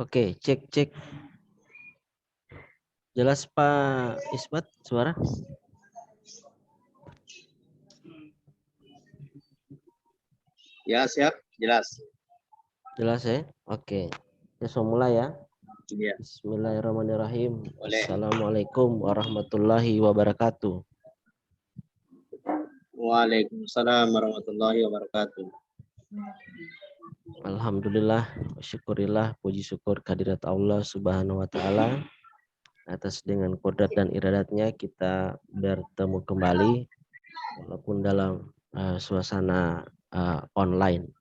Oke, cek. Jelas Pak Isbat suara? Ya, siap, jelas. Jelas ya? Oke. Kita mulai ya. Iya. Bismillahirrahmanirrahim. Boleh. Assalamualaikum warahmatullahi wabarakatuh. Waalaikumsalam warahmatullahi wabarakatuh. Alhamdulillah, syukurillah, puji syukur kehadirat Allah Subhanahu wa taala atas dengan qudrat dan iradatnya kita bertemu kembali walaupun dalam suasana online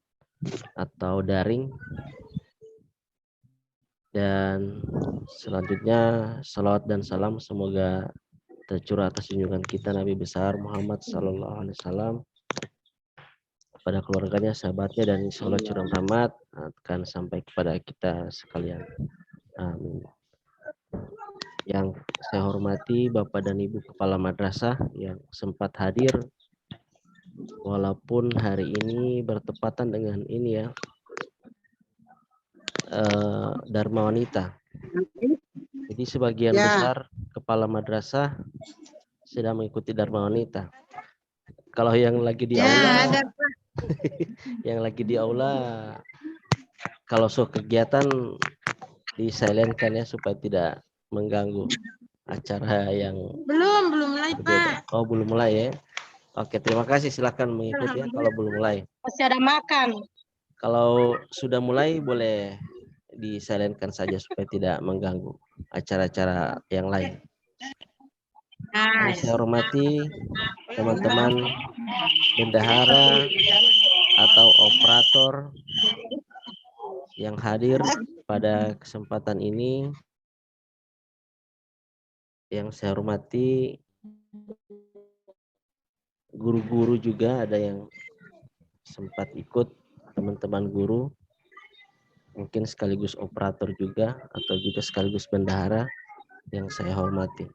atau daring. Dan selanjutnya salawat dan salam semoga tercurah atas junjungan kita Nabi besar Muhammad sallallahu alaihi wasallam, pada keluarganya, sahabatnya, dan insya Allah curah rahmat akan sampai kepada kita sekalian. Amin. Yang saya hormati Bapak dan Ibu Kepala Madrasah yang sempat hadir walaupun hari ini bertepatan dengan ini ya, Dharma Wanita. Jadi sebagian besar kepala madrasah sedang mengikuti Dharma Wanita. Kalau yang lagi di aula, yang lagi di aula, kalau kegiatan disilentkan ya supaya tidak mengganggu acara yang belum mulai berbeda. Pak. Oh belum mulai ya. Oke, terima kasih, silakan mengikuti ya kalau belum mulai. Masih ada makan. Kalau sudah mulai boleh disilentkan saja supaya tidak mengganggu acara-acara yang lain. Saya hormati teman-teman bendahara atau operator yang hadir pada kesempatan ini. Yang saya hormati guru-guru juga, ada yang sempat ikut, teman-teman guru, mungkin sekaligus operator juga, atau juga sekaligus bendahara yang saya hormati.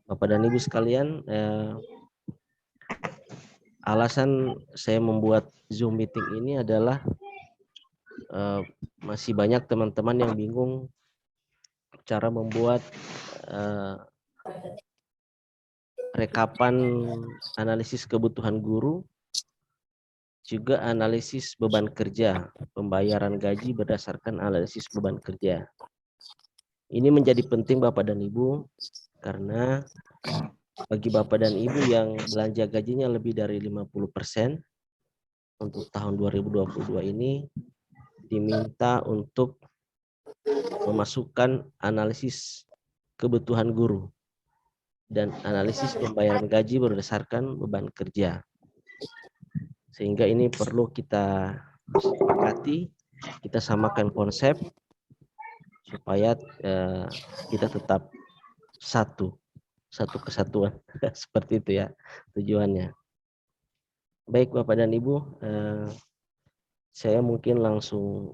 Bapak dan Ibu sekalian, alasan saya membuat Zoom meeting ini adalah masih banyak teman-teman yang bingung cara membuat rekapan analisis kebutuhan guru, juga analisis beban kerja, pembayaran gaji berdasarkan analisis beban kerja. Ini menjadi penting Bapak dan Ibu, karena bagi Bapak dan Ibu yang belanja gajinya lebih dari 50% untuk tahun 2022 ini, diminta untuk memasukkan analisis kebutuhan guru dan analisis pembayaran gaji berdasarkan beban kerja. Sehingga ini perlu kita sepakati, kita samakan konsep supaya kita tetap satu kesatuan. Seperti itu ya tujuannya. Baik Bapak dan Ibu, saya mungkin langsung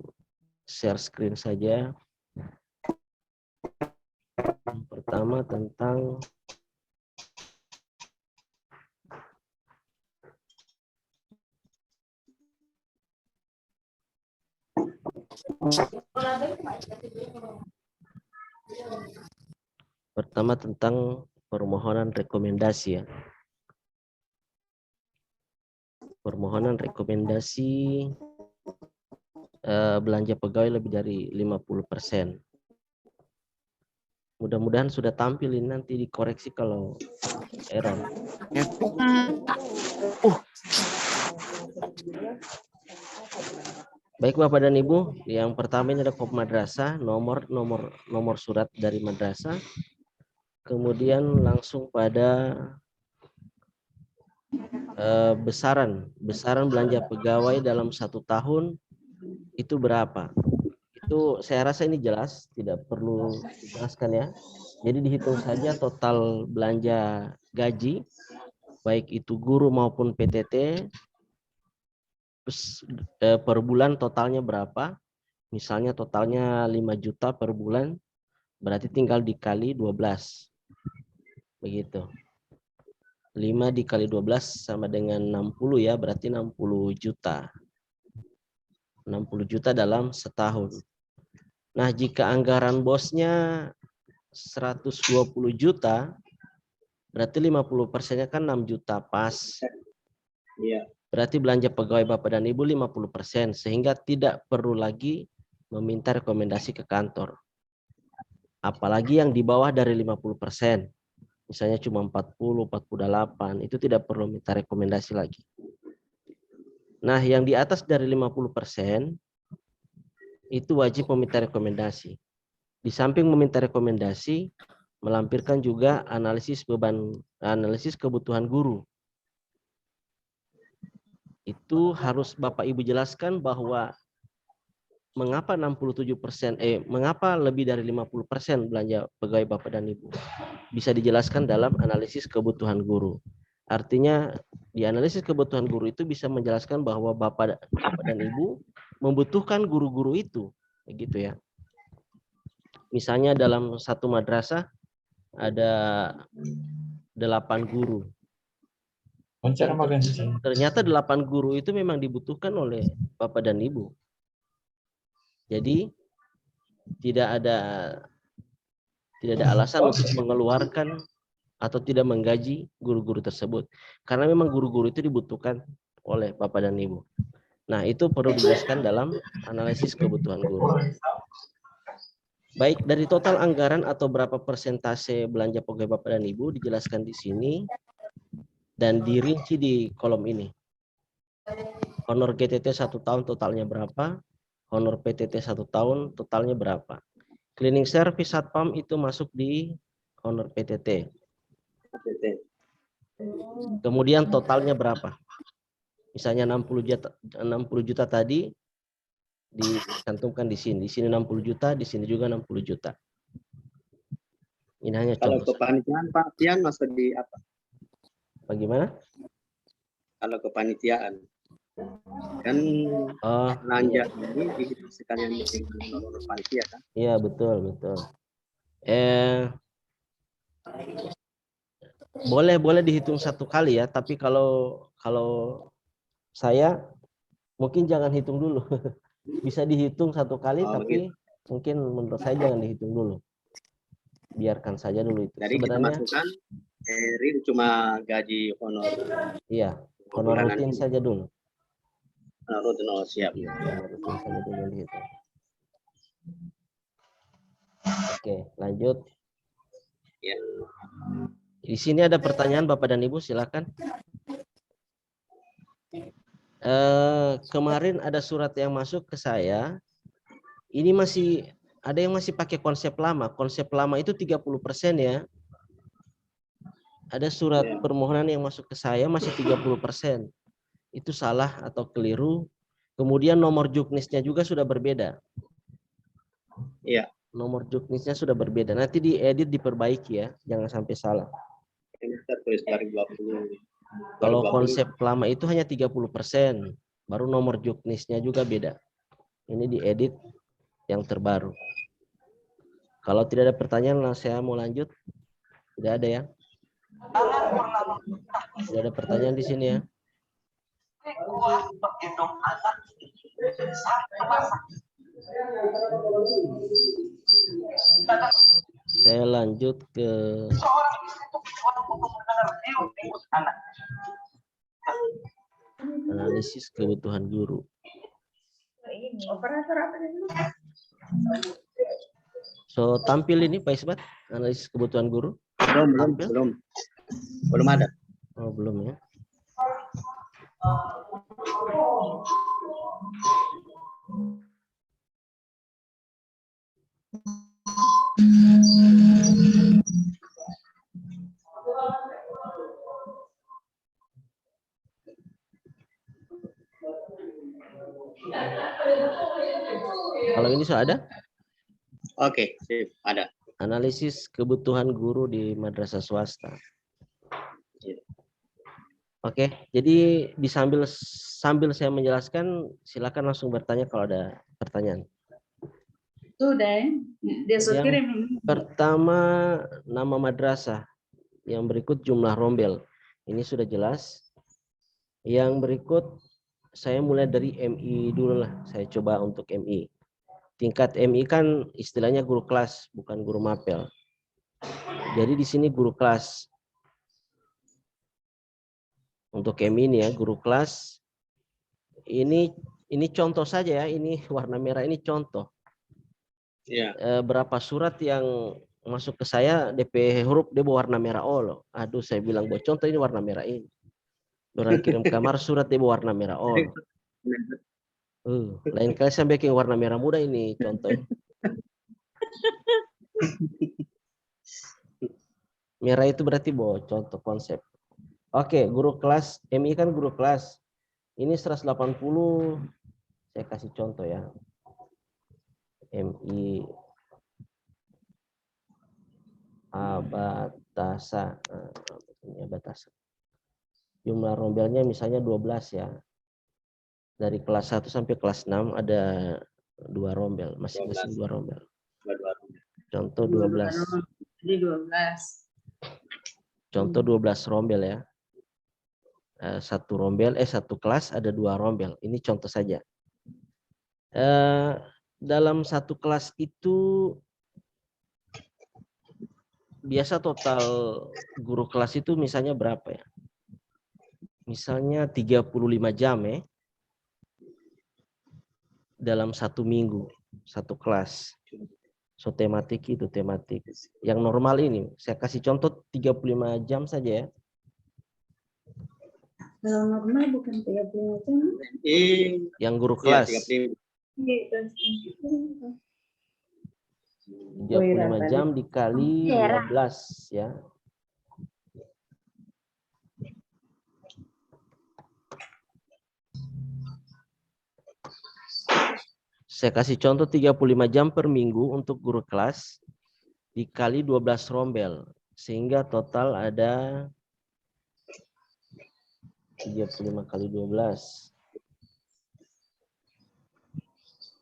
share screen saja. Yang pertama tentang permohonan rekomendasi ya. Permohonan rekomendasi belanja pegawai lebih dari 50%. Mudah-mudahan sudah tampil, ini nanti dikoreksi kalau error. Baik Bapak dan Ibu, yang pertama ini ada kop madrasah, nomor surat dari madrasah. Kemudian langsung pada besaran belanja pegawai dalam 1 tahun itu berapa. Itu saya rasa ini jelas, tidak perlu dijelaskan ya. Jadi dihitung saja total belanja gaji, baik itu guru maupun PTT, per bulan totalnya berapa. Misalnya totalnya 5 juta per bulan, berarti tinggal dikali 12. Begitu. 5 dikali 12 sama dengan 60 ya, berarti 60 juta. 60 juta dalam setahun. Nah, jika anggaran bosnya 120 juta, berarti 50%-nya kan 6 juta pas. Iya. Berarti belanja pegawai Bapak dan Ibu 50%, sehingga tidak perlu lagi meminta rekomendasi ke kantor. Apalagi yang di bawah dari 50%. Misalnya cuma 40, 48, itu tidak perlu minta rekomendasi lagi. Nah, yang di atas dari 50% itu wajib meminta rekomendasi. Di samping meminta rekomendasi, melampirkan juga analisis kebutuhan guru. Itu harus Bapak Ibu jelaskan bahwa mengapa 67%, mengapa lebih dari 50% belanja pegawai Bapak dan Ibu. Bisa dijelaskan dalam analisis kebutuhan guru. Artinya di analisis kebutuhan guru itu bisa menjelaskan bahwa Bapak dan Ibu membutuhkan guru-guru itu, begitu ya. Misalnya dalam satu madrasah ada 8 guru. Ternyata 8 guru itu memang dibutuhkan oleh Bapak dan Ibu. Jadi tidak ada alasan untuk mengeluarkan atau tidak menggaji guru-guru tersebut. Karena memang guru-guru itu dibutuhkan oleh Bapak dan Ibu. Nah, itu perlu dijelaskan dalam analisis kebutuhan guru. Baik, dari total anggaran atau berapa persentase belanja pegawai Bapak dan Ibu dijelaskan di sini dan dirinci di kolom ini. Honor GTT 1 tahun totalnya berapa? Honor PTT 1 tahun totalnya berapa? Cleaning service satpam itu masuk di honor PTT. Kemudian totalnya berapa? Misalnya 60 juta tadi dicantumkan di sini. Di sini 60 juta, di sini juga 60 juta. Ini hanya Kalau contoh. kepanitiaan Pak Tian masuk di apa? Bagaimana? Kalau kepanitiaan kan belanja ini dihitung sekalian dengan honor panitia kan? Iya, betul. Boleh dihitung satu kali ya, tapi kalau saya mungkin jangan hitung dulu. Bisa dihitung satu kali, tapi mungkin menurut saya jangan dihitung dulu. Biarkan saja dulu itu. Jadi sebenarnya kita masukkan real cuma gaji honor. Iya, honor rutin saja dulu. Honor rutin, siap. Iya, honor rutin saja dulu yang dihitung. Oke, lanjut. Ya. Di sini ada pertanyaan Bapak dan Ibu, silakan. Kemarin ada surat yang masuk ke saya. Ini masih ada yang masih pakai konsep lama. Konsep lama itu 30% ya. Ada surat permohonan yang masuk ke saya masih 30%. Itu salah atau keliru. Kemudian nomor juknisnya juga sudah berbeda. Iya. Nomor juknisnya sudah berbeda. Nanti diedit, diperbaiki ya. Jangan sampai salah. Ini tertulis 2020. Kalau konsep lama itu hanya 30%. Baru nomor juknisnya juga beda. Ini diedit yang terbaru. Kalau tidak ada pertanyaan, saya mau lanjut. Tidak ada ya? Tidak ada pertanyaan di sini ya? Saya lanjut ke analisis kebutuhan guru. So, tampil ini Pak Isbat, analisis kebutuhan guru? Belum ada. Oh, belum ya. Kalau ini sudah ada? Oke, sip, ada. Analisis kebutuhan guru di madrasah swasta. Oke, jadi sambil saya menjelaskan, silakan langsung bertanya kalau ada pertanyaan. Sudah, dia sudah kirim. Pertama, nama madrasah. Yang berikut jumlah rombel. Ini sudah jelas. Yang berikut, saya mulai dari MI dulu lah. Saya coba untuk MI. tingkat MI kan istilahnya guru kelas, bukan guru mapel. Jadi di sini guru kelas. Untuk MI ini ya, guru kelas. Ini contoh saja ya, ini warna merah ini contoh. Iya. Berapa surat yang masuk ke saya DP huruf dia warna merah loh. Aduh, saya bilang buat contoh ini warna merah ini. Orang kirim kamar surat dia warna merah loh. Lain kali saya bikin warna merah muda ini contohnya. Merah itu berarti contoh konsep. Oke, guru kelas MI kan guru kelas. Ini 180. Saya kasih contoh ya. MI Abatasa. Abatasa. Jumlah rombelnya misalnya 12 ya. Dari kelas 1 sampai kelas 6 ada 2 rombel, masing-masing 2 rombel. Contoh 12. Jadi 12. Contoh 12 rombel ya. Satu kelas ada 2 rombel. Ini contoh saja. Dalam satu kelas itu biasa total guru kelas itu misalnya berapa ya? Misalnya 35 jam ya. Dalam satu minggu, satu kelas. So tematik itu tematik. Yang normal ini, saya kasih contoh 35 jam saja ya. Kalau normal bukan 35 jam. Yang guru kelas. 35 jam dikali 12 ya. Saya kasih contoh 35 jam per minggu untuk guru kelas dikali 12 rombel. Sehingga total ada 35 kali 12.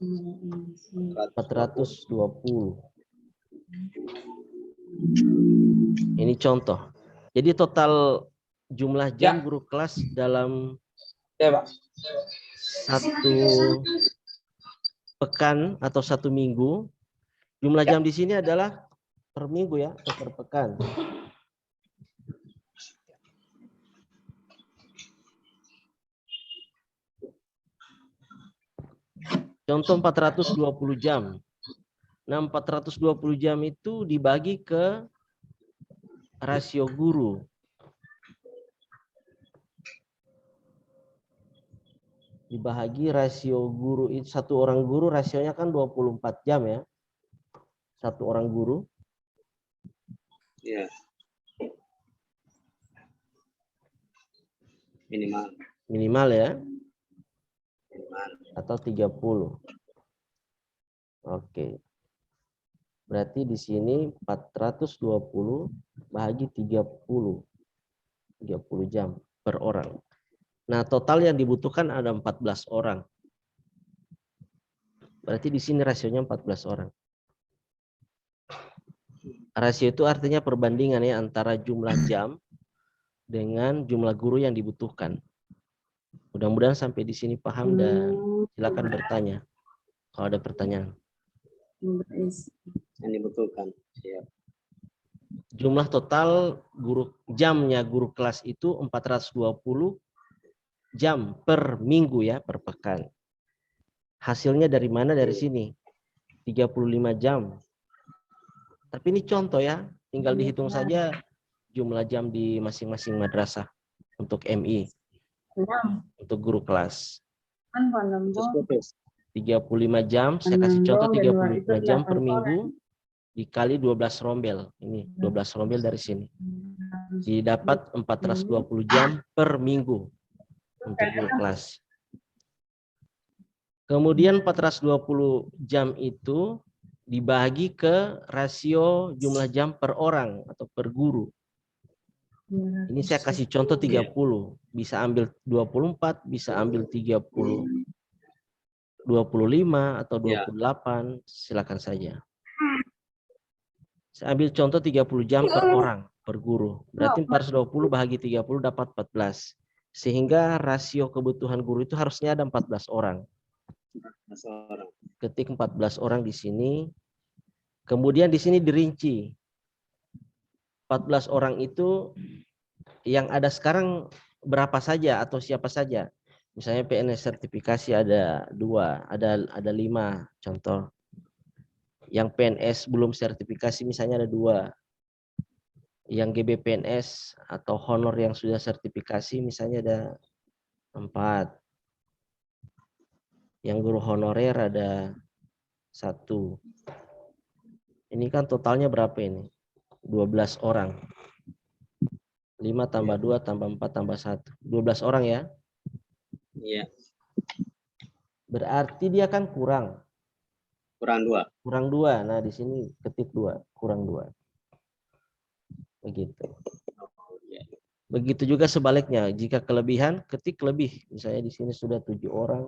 420. Ini contoh. Jadi total jumlah jam guru kelas dalam satu pekan atau satu minggu, jumlah jam di sini adalah per minggu ya, atau per pekan. Contoh 420 jam. Nah, 420 jam itu dibagi ke rasio guru. Dibagi rasio guru itu, satu orang guru rasionya kan 24 jam ya. Satu orang guru. Iya. Minimal ya. minimal. Atau 30. Oke. Berarti di sini 420 bahagi 30. 30 jam per orang. Nah, total yang dibutuhkan ada 14 orang. Berarti di sini rasionya 14 orang. Rasio itu artinya perbandingan ya antara jumlah jam dengan jumlah guru yang dibutuhkan. Mudah-mudahan sampai di sini paham dan silakan bertanya kalau ada pertanyaan. Yang dibutuhkan. Siap. Jumlah total jamnya guru kelas itu 420 jam per minggu ya, per pekan. Hasilnya dari mana? Dari sini. 35 jam. Tapi ini contoh ya, tinggal dihitung saja jumlah jam di masing-masing madrasah untuk MI. Untuk guru kelas. 35 jam, saya kasih contoh 35 jam per minggu dikali 12 rombel. Ini 12 rombel dari sini. Didapat 420 jam per minggu untuk guru kelas. Kemudian 420 jam itu dibagi ke rasio jumlah jam per orang atau per guru. Ini saya kasih contoh 30. Bisa ambil 24, bisa ambil 30, 25 atau 28, silakan saja. Saya ambil contoh 30 jam per orang, per guru. Berarti 420 bahagi 30 dapat 14. Sehingga rasio kebutuhan guru itu harusnya ada 14 orang. 14 orang. ketik 14 orang di sini. Kemudian di sini dirinci. 14 orang itu yang ada sekarang berapa saja atau siapa saja? Misalnya PNS sertifikasi ada 2, ada 5 contoh. Yang PNS belum sertifikasi misalnya ada 2. Yang GBPNS atau honor yang sudah sertifikasi misalnya ada 4. Yang guru honorer ada 1. Ini kan totalnya berapa ini? 12 orang. 5 tambah 2 tambah 4 tambah 1. 12 orang ya. Iya, Berarti dia kan kurang. kurang 2. Kurang 2. Nah, di sini ketik 2, kurang 2. Begitu. Begitu juga sebaliknya. Jika kelebihan, ketik lebih. Misalnya di sini sudah 7 orang,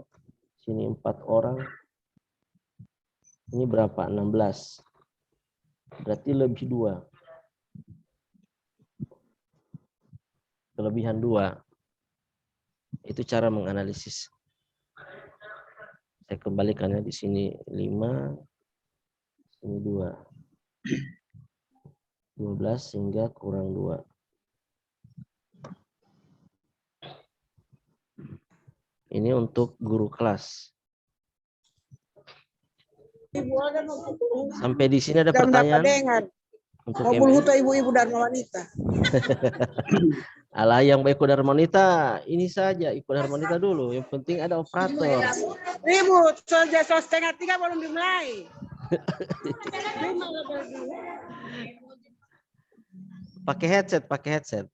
sini 4 orang. Ini berapa? 16. Berarti lebih 2. Kelebihan 2. Itu cara menganalisis. Saya kembalikannya di sini 5, sini 2. 12 sehingga kurang 2. Ini untuk guru kelas. Sampai di sini ada pertanyaan untuk MI. Ibu-ibu dan wanita. Alah, yang baik Dharma wanita ini saja, ikut Dharma wanita dulu. Yang penting ada operator. Ibu, sudah 2:30 belum dimulai. Pakai headset.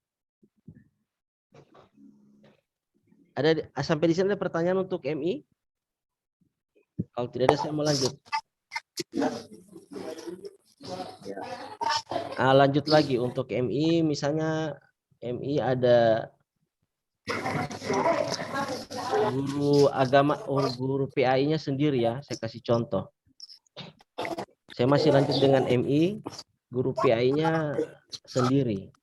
Ada sampai di sini ada pertanyaan untuk MI? Kalau tidak ada saya mau lanjut. Lanjut lagi untuk MI, misalnya MI ada guru agama, guru PAI-nya sendiri ya, saya kasih contoh. Saya masih lanjut dengan MI, guru PAI-nya sendiri.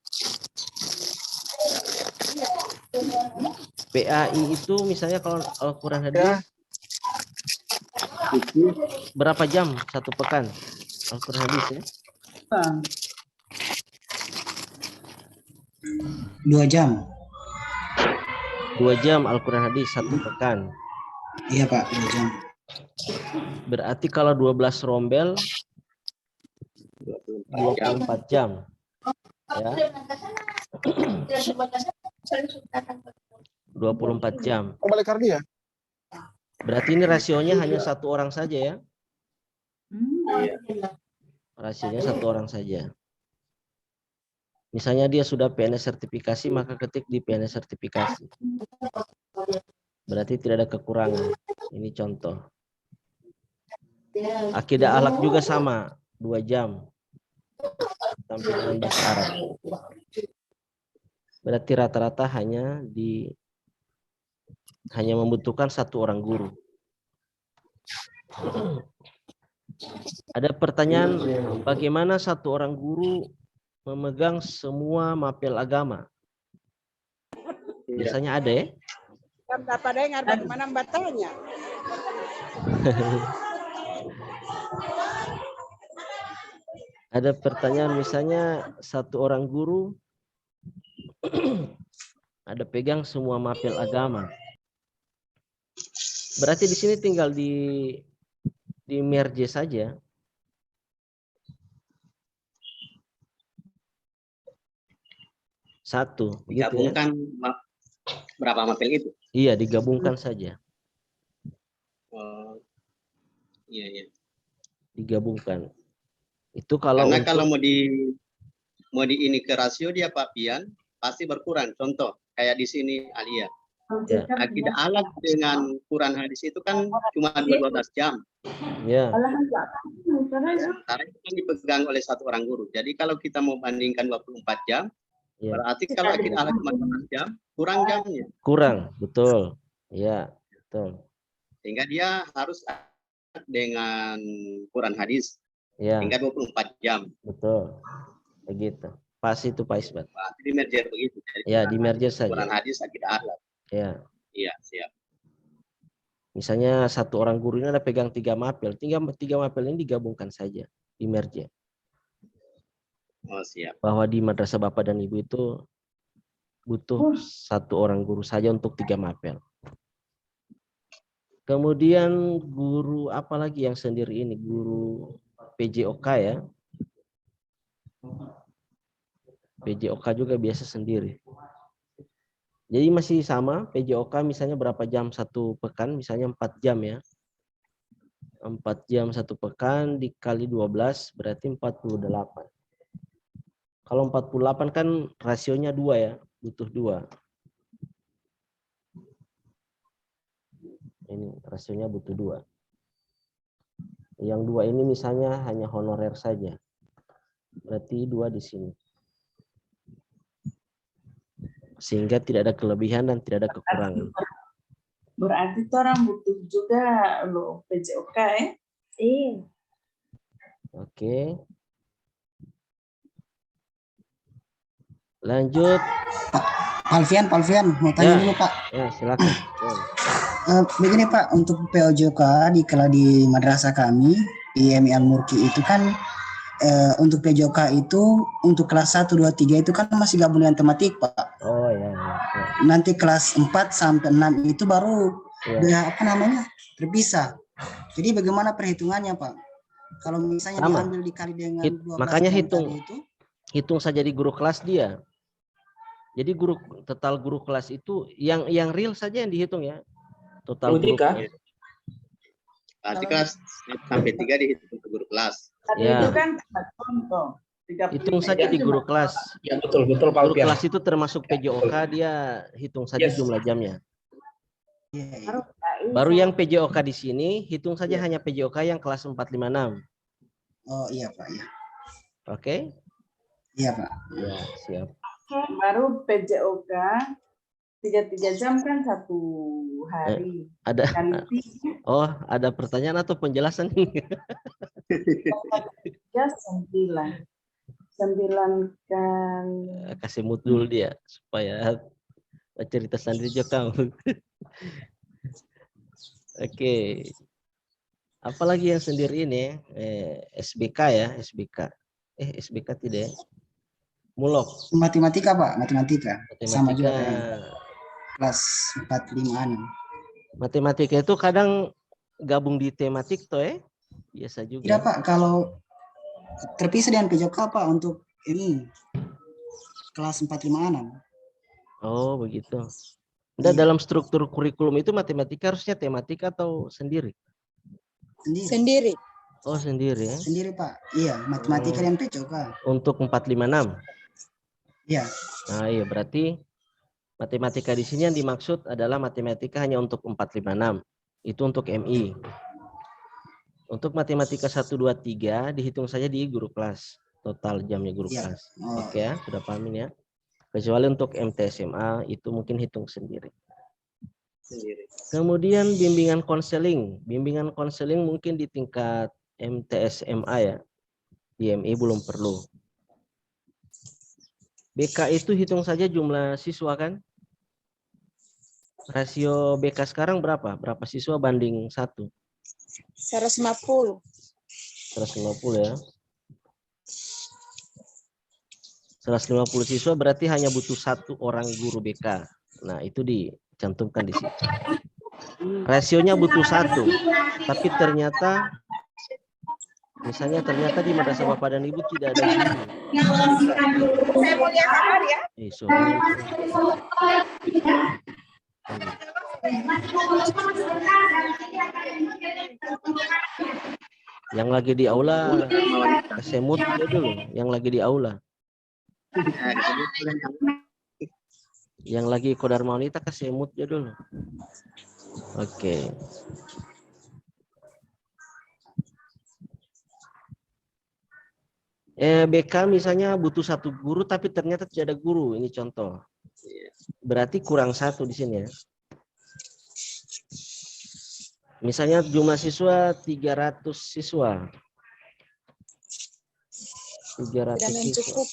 PAI itu misalnya kalau Al-Quran hadis berapa jam satu pekan Al-Quran hadis ya? 2 jam. 2 jam Al-Quran hadis satu pekan. Iya Pak, 2 jam. Berarti kalau 12 rombel 24 jam. Ya. 24 jam. Berarti ini rasionya hanya 1 orang saja ya? Rasionya 1 orang saja. Misalnya dia sudah PNS sertifikasi, maka ketik di PNS sertifikasi. Berarti tidak ada kekurangan. Ini contoh. Akidah akhlak juga sama, 2 jam. Sampai dengan bahasa Arab. Berarti rata-rata hanya membutuhkan 1 orang guru. Ada pertanyaan, bagaimana 1 orang guru memegang semua mapel agama? Biasanya ada ya? Kan dapat dengar bagaimana Mbak tanya. Ada pertanyaan misalnya 1 orang guru ada pegang semua mapel agama. Berarti di sini tinggal di merge saja. Satu, gitu ya. Digabungkan berapa mapel itu? Iya, digabungkan saja. Iya. Digabungkan. Itu kalau karena kalau mau di ini ke rasio dia Pak Pian pasti berkurang. Contoh kayak di sini Alia. Ya. Akidah alat dengan Quran hadis itu kan cuma 12 jam. Ya. Sementara itu kan dipegang oleh 1 orang guru. Jadi kalau kita mau bandingkan 24 jam, Ya. berarti kalau akidah alat cuma 12 jam, kurang jamnya. Kurang, betul. Ya, betul. Sehingga dia harus dengan Quran hadis. Ya. Hingga 24 jam. Betul. Begitu. Pas itu Pak Isbat. Berarti di merger begitu. Jadi ya, di merger saja. Quran hadis akidah alat. Ya. Iya, siap. Misalnya satu orang guru ini ada pegang 3 mapel, tiga mapel ini digabungkan saja, di merge. Oh, siap. Bahwa di madrasah Bapak dan Ibu itu butuh satu orang guru saja untuk 3 mapel. Kemudian guru apa lagi yang sendiri ini? Guru PJOK ya. PJOK juga biasa sendiri. Jadi masih sama, PJOK misalnya berapa jam satu pekan, misalnya 4 jam ya. 4 jam satu pekan dikali 12 berarti 48. Kalau 48 kan rasionya 2 ya, butuh 2. Ini rasionya butuh 2. Yang 2 ini misalnya hanya honorer saja. Berarti 2 di sini. Sehingga tidak ada kelebihan dan tidak ada kekurangan. Berarti orang butuh juga lo PJOK ya? Iya. Oke. Lanjut. Pak Alfian, mau tanya dulu Pak. Ya, silakan. Begini Pak, untuk POJK di madrasah kami di MI Al-Murki itu kan untuk PJK itu untuk kelas 1, 2, 3 itu kan masih gabung dengan tematik Pak. Oh ya. Nanti kelas 4 sampai 6 itu baru terpisah. Jadi bagaimana perhitungannya Pak? Kalau misalnya Sama. diambil dikali dengan 12 Makanya jam hitung. tadi itu, Hitung saja di guru kelas dia. Jadi total guru kelas itu yang real saja yang dihitung ya. Total guru kelas. Berarti kelas sampai 3 dihitung ke guru kelas. Tadi Ya. itu kan contoh. Hitung saja di guru kelas. Ya betul Pak Guru Alfian. kelas itu termasuk PJOK, dia hitung saja Yes. jumlah jamnya. ya. Baru yang PJOK di sini hitung saja hanya PJOK yang kelas 456. Oh iya Pak, ya. Oke? Iya Pak. Ya, siap. Baru PJOK 3 jam kan 1 hari. Ada Kali 3 ada pertanyaan atau penjelasan nih? 9. 9 kan Kasih mood dulu dia supaya cerita sendiri juga kamu. Oke. Apalagi yang sendiri ini SBK ya, SBK. SBK tidak ya? Mulok. Matematika Pak, matematika. Sama juga Matematika. kayak kelas 4, 5-an. Matematika itu kadang gabung di tematik toh ya? Biasa juga. Tidak Pak, kalau terpisah dengan PJOK Pak untuk ini kelas 4, 5-an. Oh, begitu. Udah dalam struktur kurikulum itu matematika harusnya tematik atau sendiri? Sendiri. Oh, sendiri ya. Sendiri Pak. Iya, matematika dan PJOK. Untuk 456. Iya. Nah, iya berarti matematika di sini yang dimaksud adalah matematika hanya untuk 456. Itu untuk MI. Untuk matematika 1, 2, 3 dihitung saja di guru kelas. Total jamnya guru Iya. kelas. Oh. Oke ya, sudah paham ini ya. Kecuali untuk MTSMA itu mungkin hitung sendiri. Kemudian bimbingan konseling. Bimbingan konseling mungkin di tingkat MTSMA ya. Di MI belum perlu. BK itu hitung saja jumlah siswa kan? Rasio BK sekarang berapa? Berapa siswa banding 1? 150. 150 ya. 150 siswa berarti hanya butuh 1 orang guru BK. Nah, itu dicantumkan di situ. Rasionya butuh 1. Tapi ternyata misalnya di madrasah Bapak dan Ibu tidak ada guru. Saya mau lihat kamar ya. Yang lagi di aula kesemut dia dulu, yang lagi di aula. Yang lagi Kodar Wanita kesemut dia dulu. Oke. BK misalnya butuh 1 guru tapi ternyata tidak ada guru, ini contoh. Berarti kurang 1 di sini ya. Misalnya jumlah siswa 300 siswa. 300 siswa.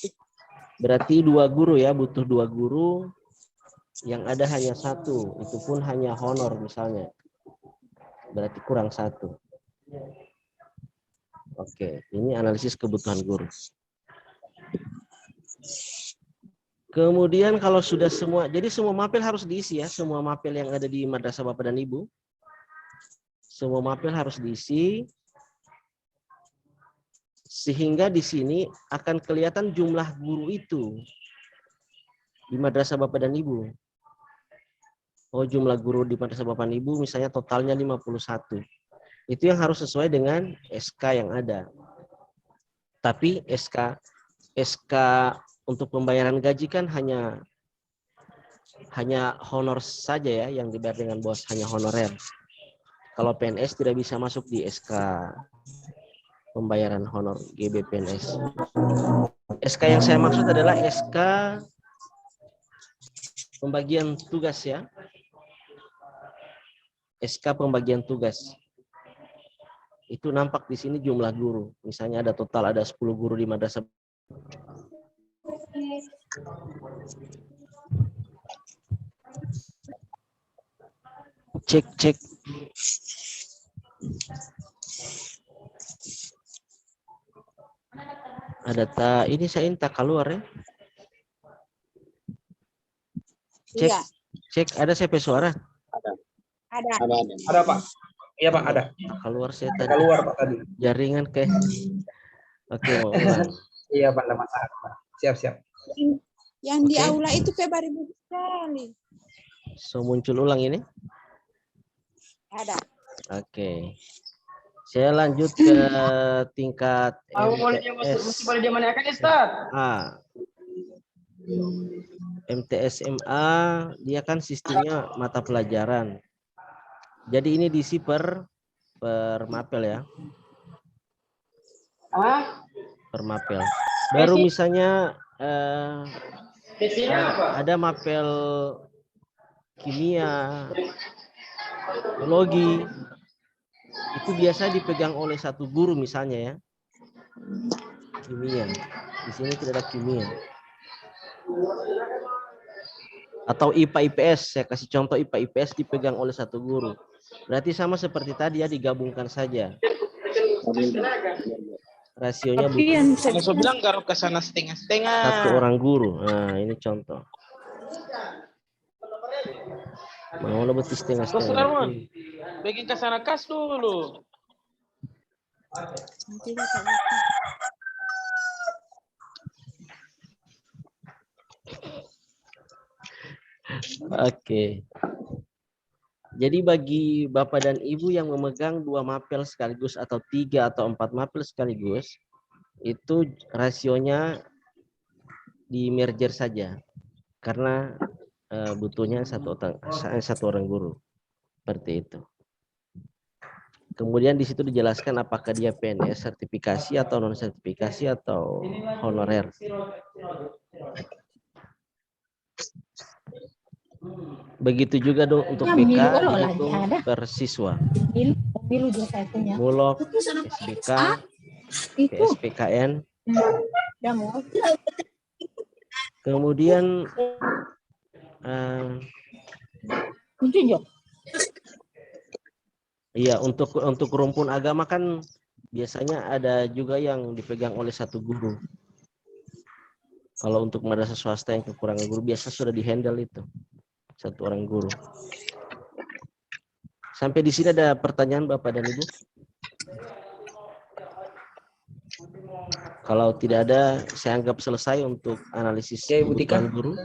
Berarti 2 guru ya, butuh 2 guru. Yang ada hanya 1, itu pun hanya honor misalnya. berarti kurang 1. Oke, ini analisis kebutuhan guru. Kemudian kalau sudah semua, jadi semua mapel harus diisi ya, semua mapel yang ada di madrasah Bapak dan Ibu. Semua mapel harus diisi, sehingga di sini akan kelihatan jumlah guru itu di madrasah Bapak dan Ibu. Oh, jumlah guru di madrasah Bapak dan Ibu misalnya totalnya 51. Itu yang harus sesuai dengan SK yang ada. Tapi SK untuk pembayaran gaji kan hanya honor saja ya, yang dibayar dengan bos, hanya honorer. Kalau PNS tidak bisa masuk di SK pembayaran honor GB PNS. SK yang saya maksud adalah SK pembagian tugas ya. SK pembagian tugas. Itu nampak di sini jumlah guru. Misalnya ada total 10 guru di madrasah. Cek. Ini saya tak keluar ya. Cek. Iya, Cek ada CP suara? ada. Ada Pak. Iya Pak, ada. Keluar saya tadi. Keluar Pak tadi. Jaringan ke. Oke, mau ulang. Iya Pak, ada masalah Pak. Siap. Yang di Oke. aula itu baru sekali. So muncul ulang ini. Ada. Oke. Saya lanjut ke tingkat MTS. Boleh dia mana kan Ustaz? MTS MA dia kan sistemnya mata pelajaran. Jadi ini diisi per mapel ya. Per mapel. Baru misalnya ada mapel kimia, biologi, itu biasa dipegang oleh satu guru misalnya ya. Kimia. Di sini tidak ada kimia. Atau IPA IPS, saya kasih contoh IPA IPS dipegang oleh satu guru. Berarti sama seperti tadi ya, digabungkan saja. Rasionya Saya bilang garuk ke sana setengah-setengah. satu orang guru. Nah, ini contoh. Mau lebih setengah-setengah. Bikin ke sana kas dulu. Oke. Jadi bagi Bapak dan Ibu yang memegang 2 mapel sekaligus atau 3 atau 4 mapel sekaligus, itu rasionya di merger saja. Karena butuhnya satu orang guru. Seperti itu. Kemudian di situ dijelaskan apakah dia PNS sertifikasi atau non sertifikasi atau honorer. Begitu juga dong untuk PK dihitung per siswa. Mulok, SPK, PSPKN. Kemudian iya, untuk rumpun agama kan biasanya ada juga yang dipegang oleh satu guru. Kalau untuk madrasah swasta yang kekurangan guru biasa sudah dihandle itu satu orang guru. Sampai di sini ada pertanyaan Bapak dan Ibu? Kalau tidak ada, saya anggap selesai untuk analisis kebutuhan guru.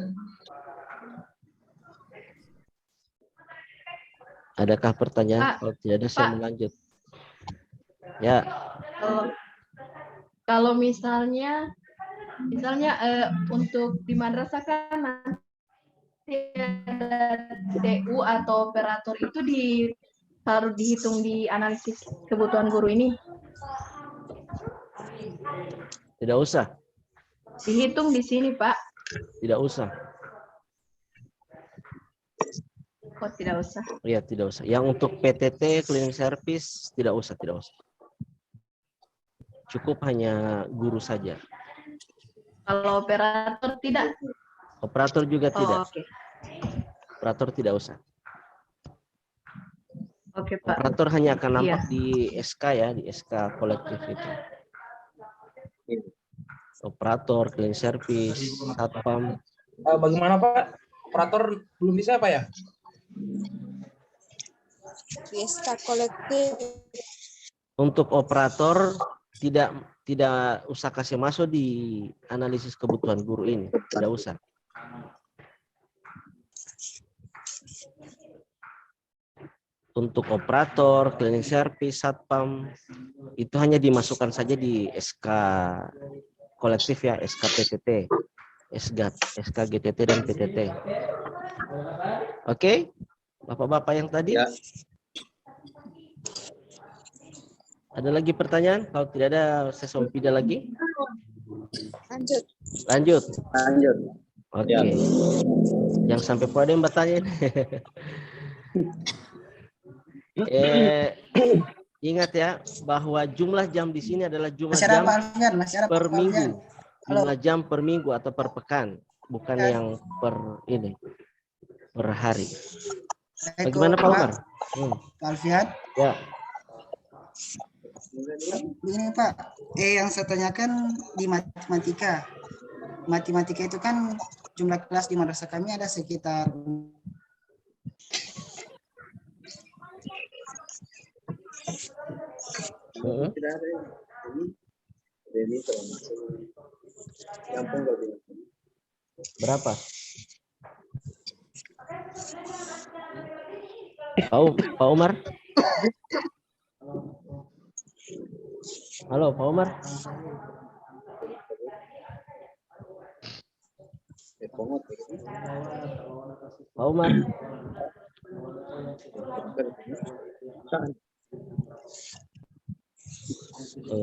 Adakah pertanyaan? Kalau tidak ada, saya melanjut. Ya. Kalau misalnya untuk di madrasah kan nanti ada TU atau operator itu harus dihitung di analisis kebutuhan guru ini. Tidak usah. Dihitung di sini, Pak. Tidak usah. Oh, tidak usah. Iya, tidak usah. Yang untuk PTT, cleaning service, tidak usah. Cukup hanya guru saja. Kalau operator tidak? Operator juga tidak. Oke. Operator tidak usah. Oke, Pak. Operator hanya akan nampak Iya. di SK ya, di SK kolektif itu. Operator, cleaning service, satpam. Bagaimana Pak? Operator belum bisa apa ya? Fiesta kolektif. Untuk operator tidak usah kasih masuk di analisis kebutuhan guru ini, tidak usah. Untuk operator, cleaning service, satpam itu hanya dimasukkan saja di SK kolektif ya, SK PTT, SK GTT dan PTT. Oke, Bapak-bapak yang tadi. Ya. Ada lagi pertanyaan? Kalau tidak ada, saya sompida lagi. Lanjut. Lanjut. Lanjut. Oke. Ya. Yang sampai pada yang bertanya. Ingat ya bahwa jumlah jam di sini adalah jumlah Masih ada jam Pak Alfian, masih ada per Pak minggu. Alfian. Halo. Jumlah jam per minggu atau per pekan, bukan yang per ini, per hari. Bagaimana Pak Umar? Pak Alfian. Ya. Begini Pak, yang saya tanyakan di matematika. Matematika itu kan jumlah kelas di madrasah kami ada sekitar Berapa? Pak Umar? Halo Pak Umar? Pak Umar?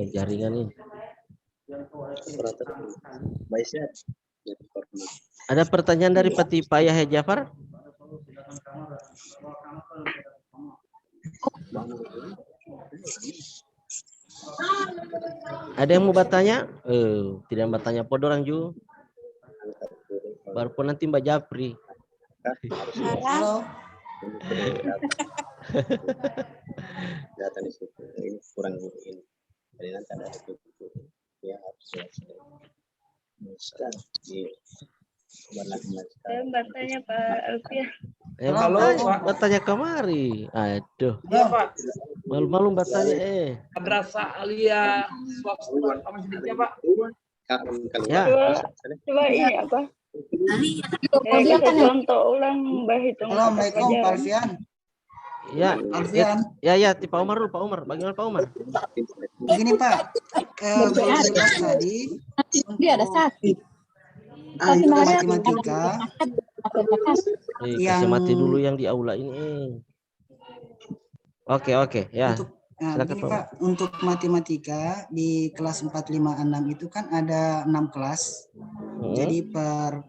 Jaringan ini. Ada pertanyaan dari Pak Yahya Jafar? Ada yang mau bertanya? Tidak bertanya podorang juga. Baru pun nanti Mbak Japri. halo. Data di situ ini kurang ini. Jadi nanti ada itu ya harus Saya bertanya Pak Alfian. Halo, bertanya kemari. Aduh. Iya Pak. Malu-malu bertanya Madrasah Alia swasta apa sedikit Pak? Ya. Coba ini apa? Kita contoh ulang berhitung. Assalamualaikum Pak Alfian. Ya, Alfian. ya, Pak Umar dulu, Pak Umar. Bagaimana Pak Umar? Begini Pak, tadi Dia ada sakit. untuk matematika Kasih mati dulu yang di aula ini. Oke, ya. Silakan, begini Pak, untuk matematika di kelas 4, 5, 6 itu kan ada 6 kelas. Jadi per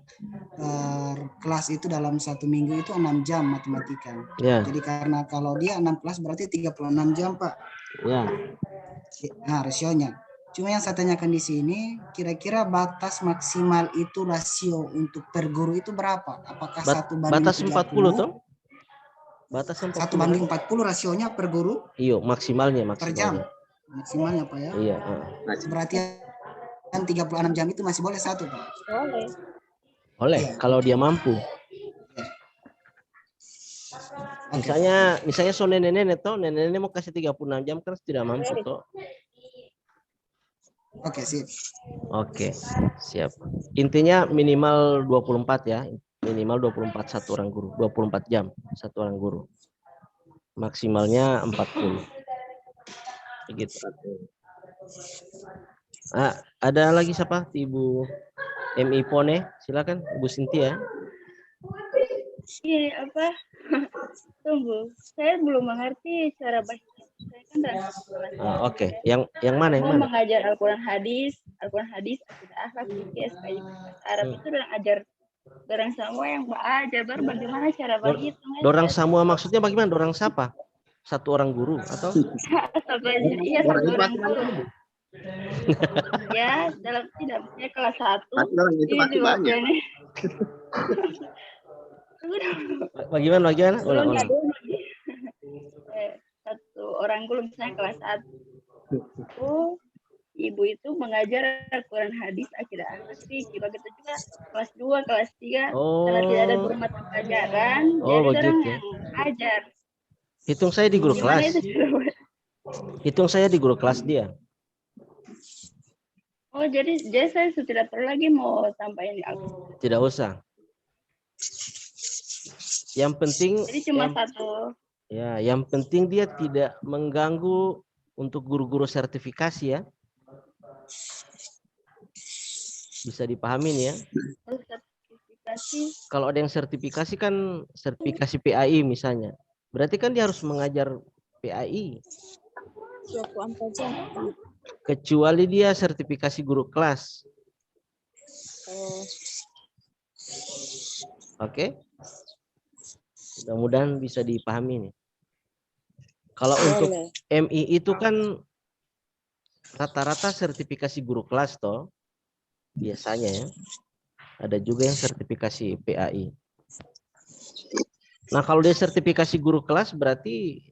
kelas itu dalam 1 minggu itu 6 jam matematika. Ya. Jadi karena kalau dia 6 kelas berarti 36 jam Pak. Ya. Nah, rasionya. Cuma yang saya tanyakan di sini, kira-kira batas maksimal itu rasio untuk per guru itu berapa? Apakah 1:30? Batas 40 toh? Batas 40. 1:40 rasionya per guru? Iya, maksimalnya. Per jam. Maksimalnya Pak ya? Iya. Berarti kan 36 jam itu masih boleh 1 Pak? Boleh, Iya. kalau dia mampu. Misalnya so nenek-nenek mau kasih 36 jam kan tidak mampu toh. Oke, sip. Oke, siap. Intinya minimal 24 ya. Minimal 24 satu orang guru. 24 jam satu orang guru. Maksimalnya 40. Begitu. Ada lagi siapa? Ibu MI Pone, silakan Ibu Cynthia. Iya, apa? Tunggu, saya belum mengerti cara baca. Saya kan Oke. Yang mana? Mau mengajar Al-Quran hadis, akidah akhlak, fikih, Arab itu udah ajar dorang semua yang belajar. Baru bagaimana cara berhitung? Dorang semua maksudnya bagaimana? Dorang siapa? Satu orang guru atau? Iya, satu orang guru. Ya, dalam tidak ya kelas 1. Itu pasti banyak. Bagaimana? Ulang. orang guru misalnya kelas 1. Ibu itu mengajar Al-Quran hadis akidah akhlak fikih. Begitu juga kelas 2, kelas 3 karena tidak ada guru mata pelajaran, jadi orang begitu. yang ajar. Hitung saya di guru Gimana kelas. itu? Hitung saya di guru kelas dia. Oh, jadi saya tidak perlu lagi mau sampaikan di Al-Quran. Tidak usah. Yang penting Jadi cuma satu. ya, yang penting dia tidak mengganggu untuk guru-guru sertifikasi ya. Bisa dipahamin ya. Sertifikasi. Kalau ada yang sertifikasi kan sertifikasi PAI misalnya. Berarti kan dia harus mengajar PAI. 24 jam. Kecuali dia sertifikasi guru kelas. Oke. Mudah-mudahan bisa dipahami nih. Kalau untuk MI itu kan rata-rata sertifikasi guru kelas toh. Biasanya ya. Ada juga yang sertifikasi PAI. Nah, kalau dia sertifikasi guru kelas berarti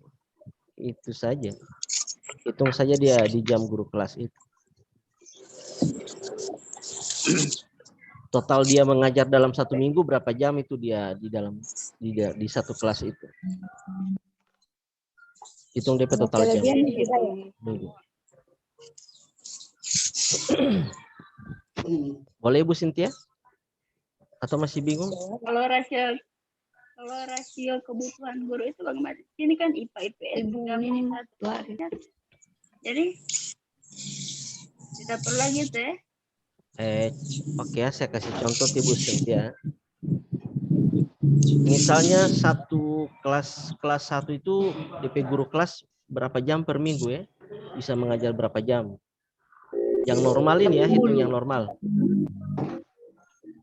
itu saja. Hitung saja dia di jam guru kelas itu. Total dia mengajar dalam 1 minggu berapa jam itu dia di satu kelas itu. Hitung DP total jam. Boleh Ibu Cynthia? Atau masih bingung? Kalau rasio kebutuhan guru itu bagaimana? Ini kan IPA IPS ini satu. Jadi tidak perlu lagi teh. Oke ya, saya kasih contoh Ibu Cynthia. Misalnya satu kelas 1 itu DP guru kelas berapa jam per minggu ya? Bisa mengajar berapa jam? Yang normal ini ya, hitung yang normal.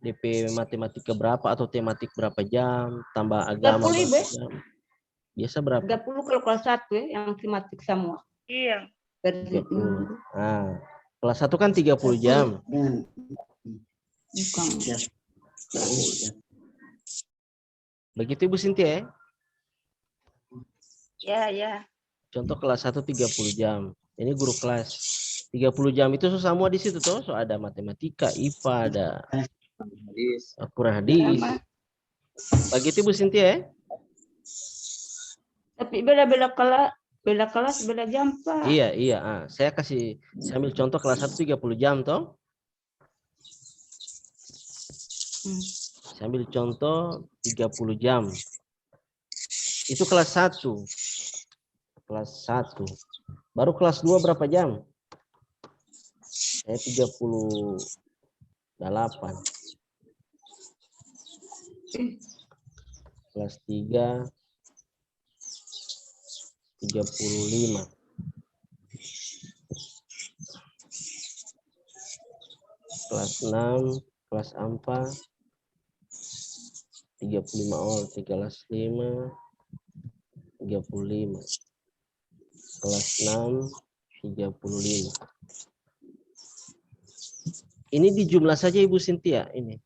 DP matematika berapa atau tematik berapa jam, tambah agama berapa jam. Biasa berapa? 30 kalau kelas 1 ya, yang tematik semua. Iya. 30. Nah, kelas 1 kan 30 jam. Bukan. Begitu Ibu Cynthia ya? Ya, ya. Contoh kelas 1 30 jam. Ini guru kelas. 30 jam itu semua di situ tuh. So ada matematika, IPA, ada Al-Quran hadis. Begitu Ibu Cynthia ya? Tapi beda-beda kelas, beda jam, Pak. Iya. Saya ambil contoh kelas 1 30 jam toh. Saya ambil contoh 30 jam. Itu kelas 1. Kelas 1. Baru kelas 2 berapa jam? Saya 38. Kelas 3 35. Kelas 6, kelas 4 35 kelas 5 35. Kelas 6 35. Ini dijumlah saja Ibu Cynthia ini.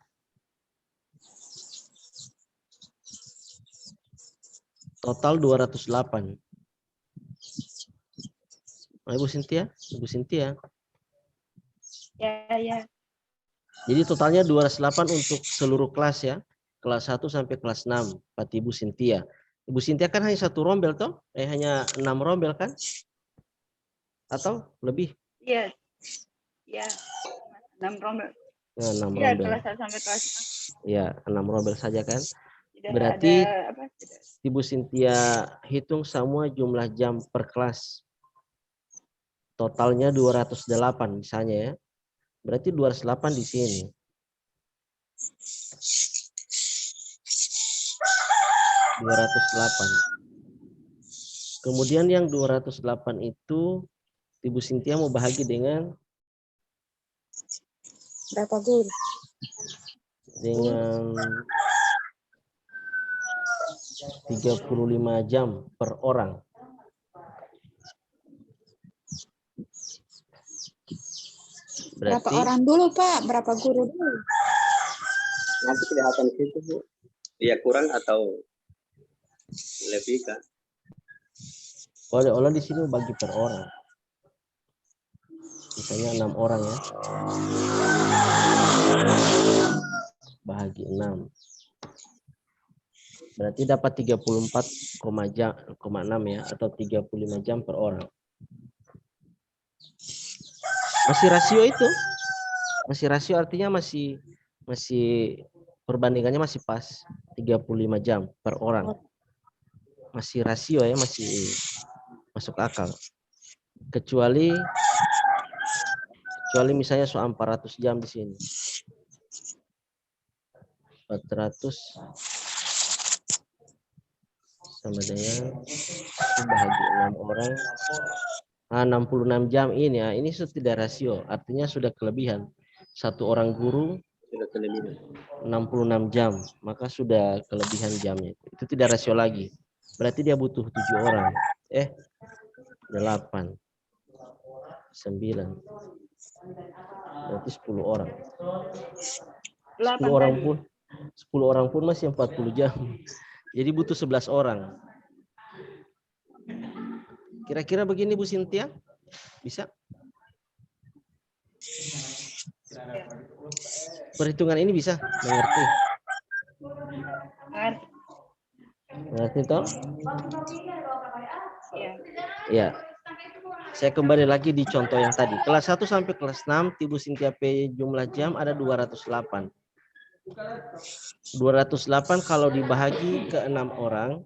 Total 208. Nah, Ibu Cynthia? Ya. Jadi totalnya 208 untuk seluruh kelas ya. Kelas 1 sampai kelas 6. Pak Ibu Cynthia. Ibu Cynthia kan hanya 1 rombel toh? Hanya 6 rombel kan? Atau lebih? Iya. Ya. 6 rombel. Ya, 6 Iya, rombel. kelas 1 sampai kelas 6. Ya, 6 rombel saja kan? Tidak Berarti ada apa? Ibu Cynthia hitung semua jumlah jam per kelas. Totalnya 208 misalnya ya. Berarti 208 di sini. Kemudian yang 208 itu Ibu Cynthia mau bahagi dengan Berapa guru? Dengan 35 jam per orang. Berapa Berarti orang dulu, Pak? Berapa guru dulu? Nanti kelihatan di situ, Bu. Iya kurang atau lebih kan? Oleh-oleh di sini bagi per orang. Misalnya 6 orang ya. Bahagi 6. Berarti dapat 34,6 ya, atau 35 jam per orang. Masih rasio itu. Masih rasio artinya masih perbandingannya masih pas 35 jam per orang. Masih rasio ya, masih masuk akal. Kecuali misalnya soal 400 jam di sini. 400 sama dengan bahagi 6 orang. 66 jam ini ya, ini sudah tidak rasio, artinya sudah kelebihan. Satu orang guru Sudah kelebihan. 66 jam, maka sudah kelebihan jamnya. Itu tidak rasio lagi. Berarti dia butuh 7 orang. 8. 9. Berarti 10 orang. 10 orang pun masih 40 jam. Jadi butuh 11 orang. Kira-kira begini Bu Cynthia? Bisa? Perhitungan ini bisa? Mengerti? Mengerti toh? Ya. Saya kembali lagi di contoh yang tadi. Kelas 1 sampai kelas 6, Ibu Cynthia P jumlah jam ada 208. 208 kalau dibahagi ke 6 orang,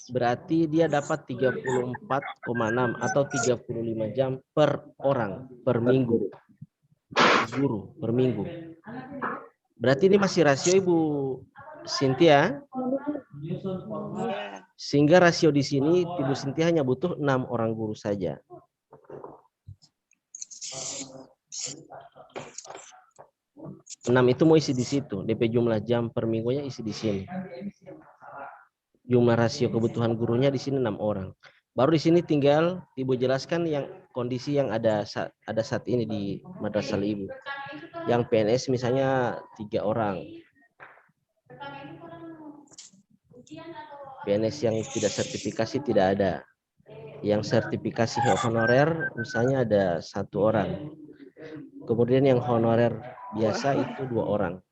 berarti dia dapat 34,6 atau 35 jam per orang, per minggu. Guru, per minggu. Berarti ini masih rasio Ibu Cynthia. Sehingga rasio di sini Ibu Cynthia hanya butuh 6 orang guru saja. Enam itu mau isi di situ. DP jumlah jam per minggunya isi di sini. Jumlah rasio kebutuhan gurunya di sini 6 orang. Baru di sini tinggal Ibu jelaskan yang kondisi yang ada saat ini di madrasah Ibu. Yang PNS misalnya 3 orang. PNS yang tidak sertifikasi tidak ada. Yang sertifikasi honorer misalnya ada 1 orang. Kemudian yang honorer biasa itu 2 orang.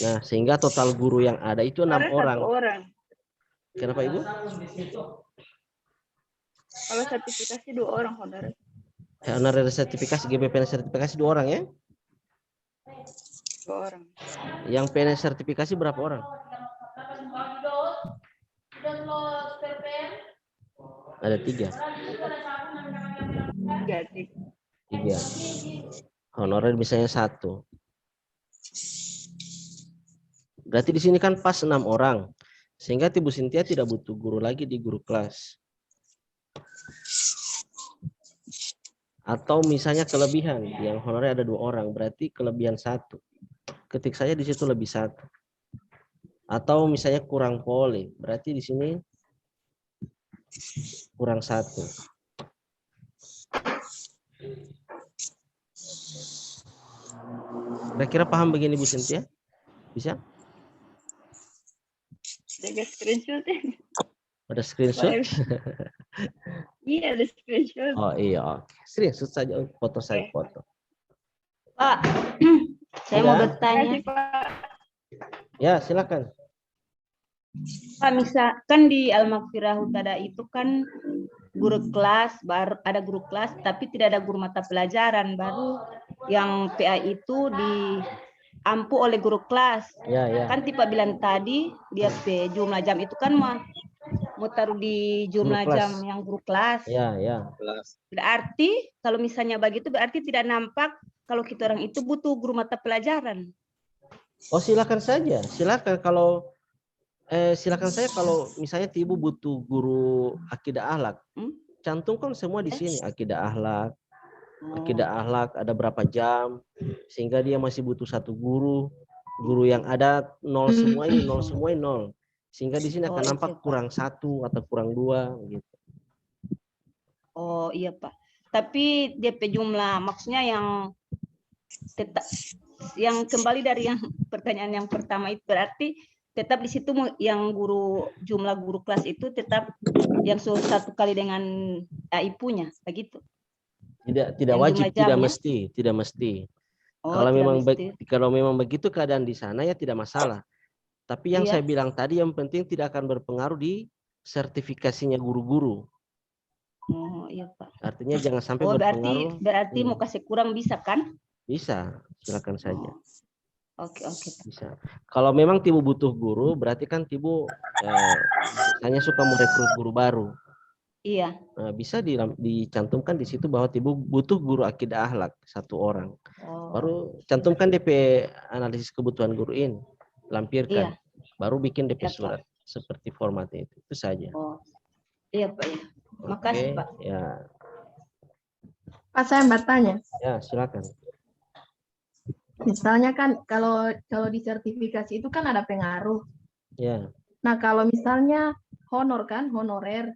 Nah, sehingga total guru yang ada itu 6 orang. Kenapa Ibu? Kalau sertifikasi 2 orang honorer. Honorer sertifikasi, GBPN sertifikasi 2 orang ya? 2 orang. Yang PNS sertifikasi berapa orang? Ada 3. 3. Honorer misalnya 1. Berarti di sini kan pas 6 orang. Sehingga Ibu Cynthia tidak butuh guru lagi di guru kelas. Atau misalnya kelebihan, yang honorer ada 2 orang, berarti kelebihan 1. Ketik saja di situ lebih 1. Atau misalnya kurang poli, berarti di sini kurang 1. Kira-kira paham begini Bu Cynthia? Bisa? Jaga screenshot. Ada screenshot? Iya, ada screenshot. Oh iya, oke. Screenshot saja, foto saya foto. Pak, saya mau bertanya. Ya, silakan. Pak, misalkan di Al-Maghfirah Hutada itu kan guru kelas, baru ada guru kelas, tapi tidak ada guru mata pelajaran. Baru yang PA itu diampu oleh guru kelas. Ya, ya. Kan Tipa bilang tadi, dia jumlah jam itu kan mau taruh di jumlah jam yang guru kelas. Ya, ya. Berarti kalau misalnya begitu, berarti tidak nampak kalau kita orang itu butuh guru mata pelajaran. Oh, silakan saja. Silakan kalau silakan saya kalau misalnya Ibu butuh guru akidah akhlak. Cantumkan semua di sini akidah akhlak. Akidah akhlak ada berapa jam sehingga dia masih butuh 1 guru. Guru yang ada 0 semua ini 0 semua ini 0. Sehingga di sini akan nampak kurang 1 atau kurang 2 gitu. Oh, iya, Pak. Tapi DP jumlah maksudnya yang kembali dari yang pertanyaan yang pertama itu berarti tetap di situ yang jumlah guru kelas itu tetap yang satu kali dengan IPU-nya, begitu. Tidak Yang wajib, jumlah jamnya? tidak mesti. Oh, Kalau tidak memang mesti. kalau memang begitu keadaan di sana ya tidak masalah. Tapi yang Iya. saya bilang tadi yang penting tidak akan berpengaruh di sertifikasinya guru-guru. Oh, iya Pak. Artinya jangan sampai Oh, berpengaruh. berarti mau kasih kurang bisa kan? Bisa, silakan saja. Oke, Pak. Bisa. Kalau memang Tibu butuh guru, berarti kan Tibu misalnya suka merekrut guru baru. Iya. Nah, bisa dicantumkan di situ bahwa Tibu butuh guru akidah akhlak 1 orang. Oh. Baru cantumkan DP analisis kebutuhan guru ini, lampirkan. Iya. Baru bikin DP Iya, Pak. surat seperti formatnya itu saja. Oh. Iya, Pak ya. Makasih, Oke, Pak. ya. Pak, saya bertanya. Ya, silakan. Misalnya kan kalau di sertifikasi itu kan ada pengaruh. Ya. Nah, kalau misalnya honorer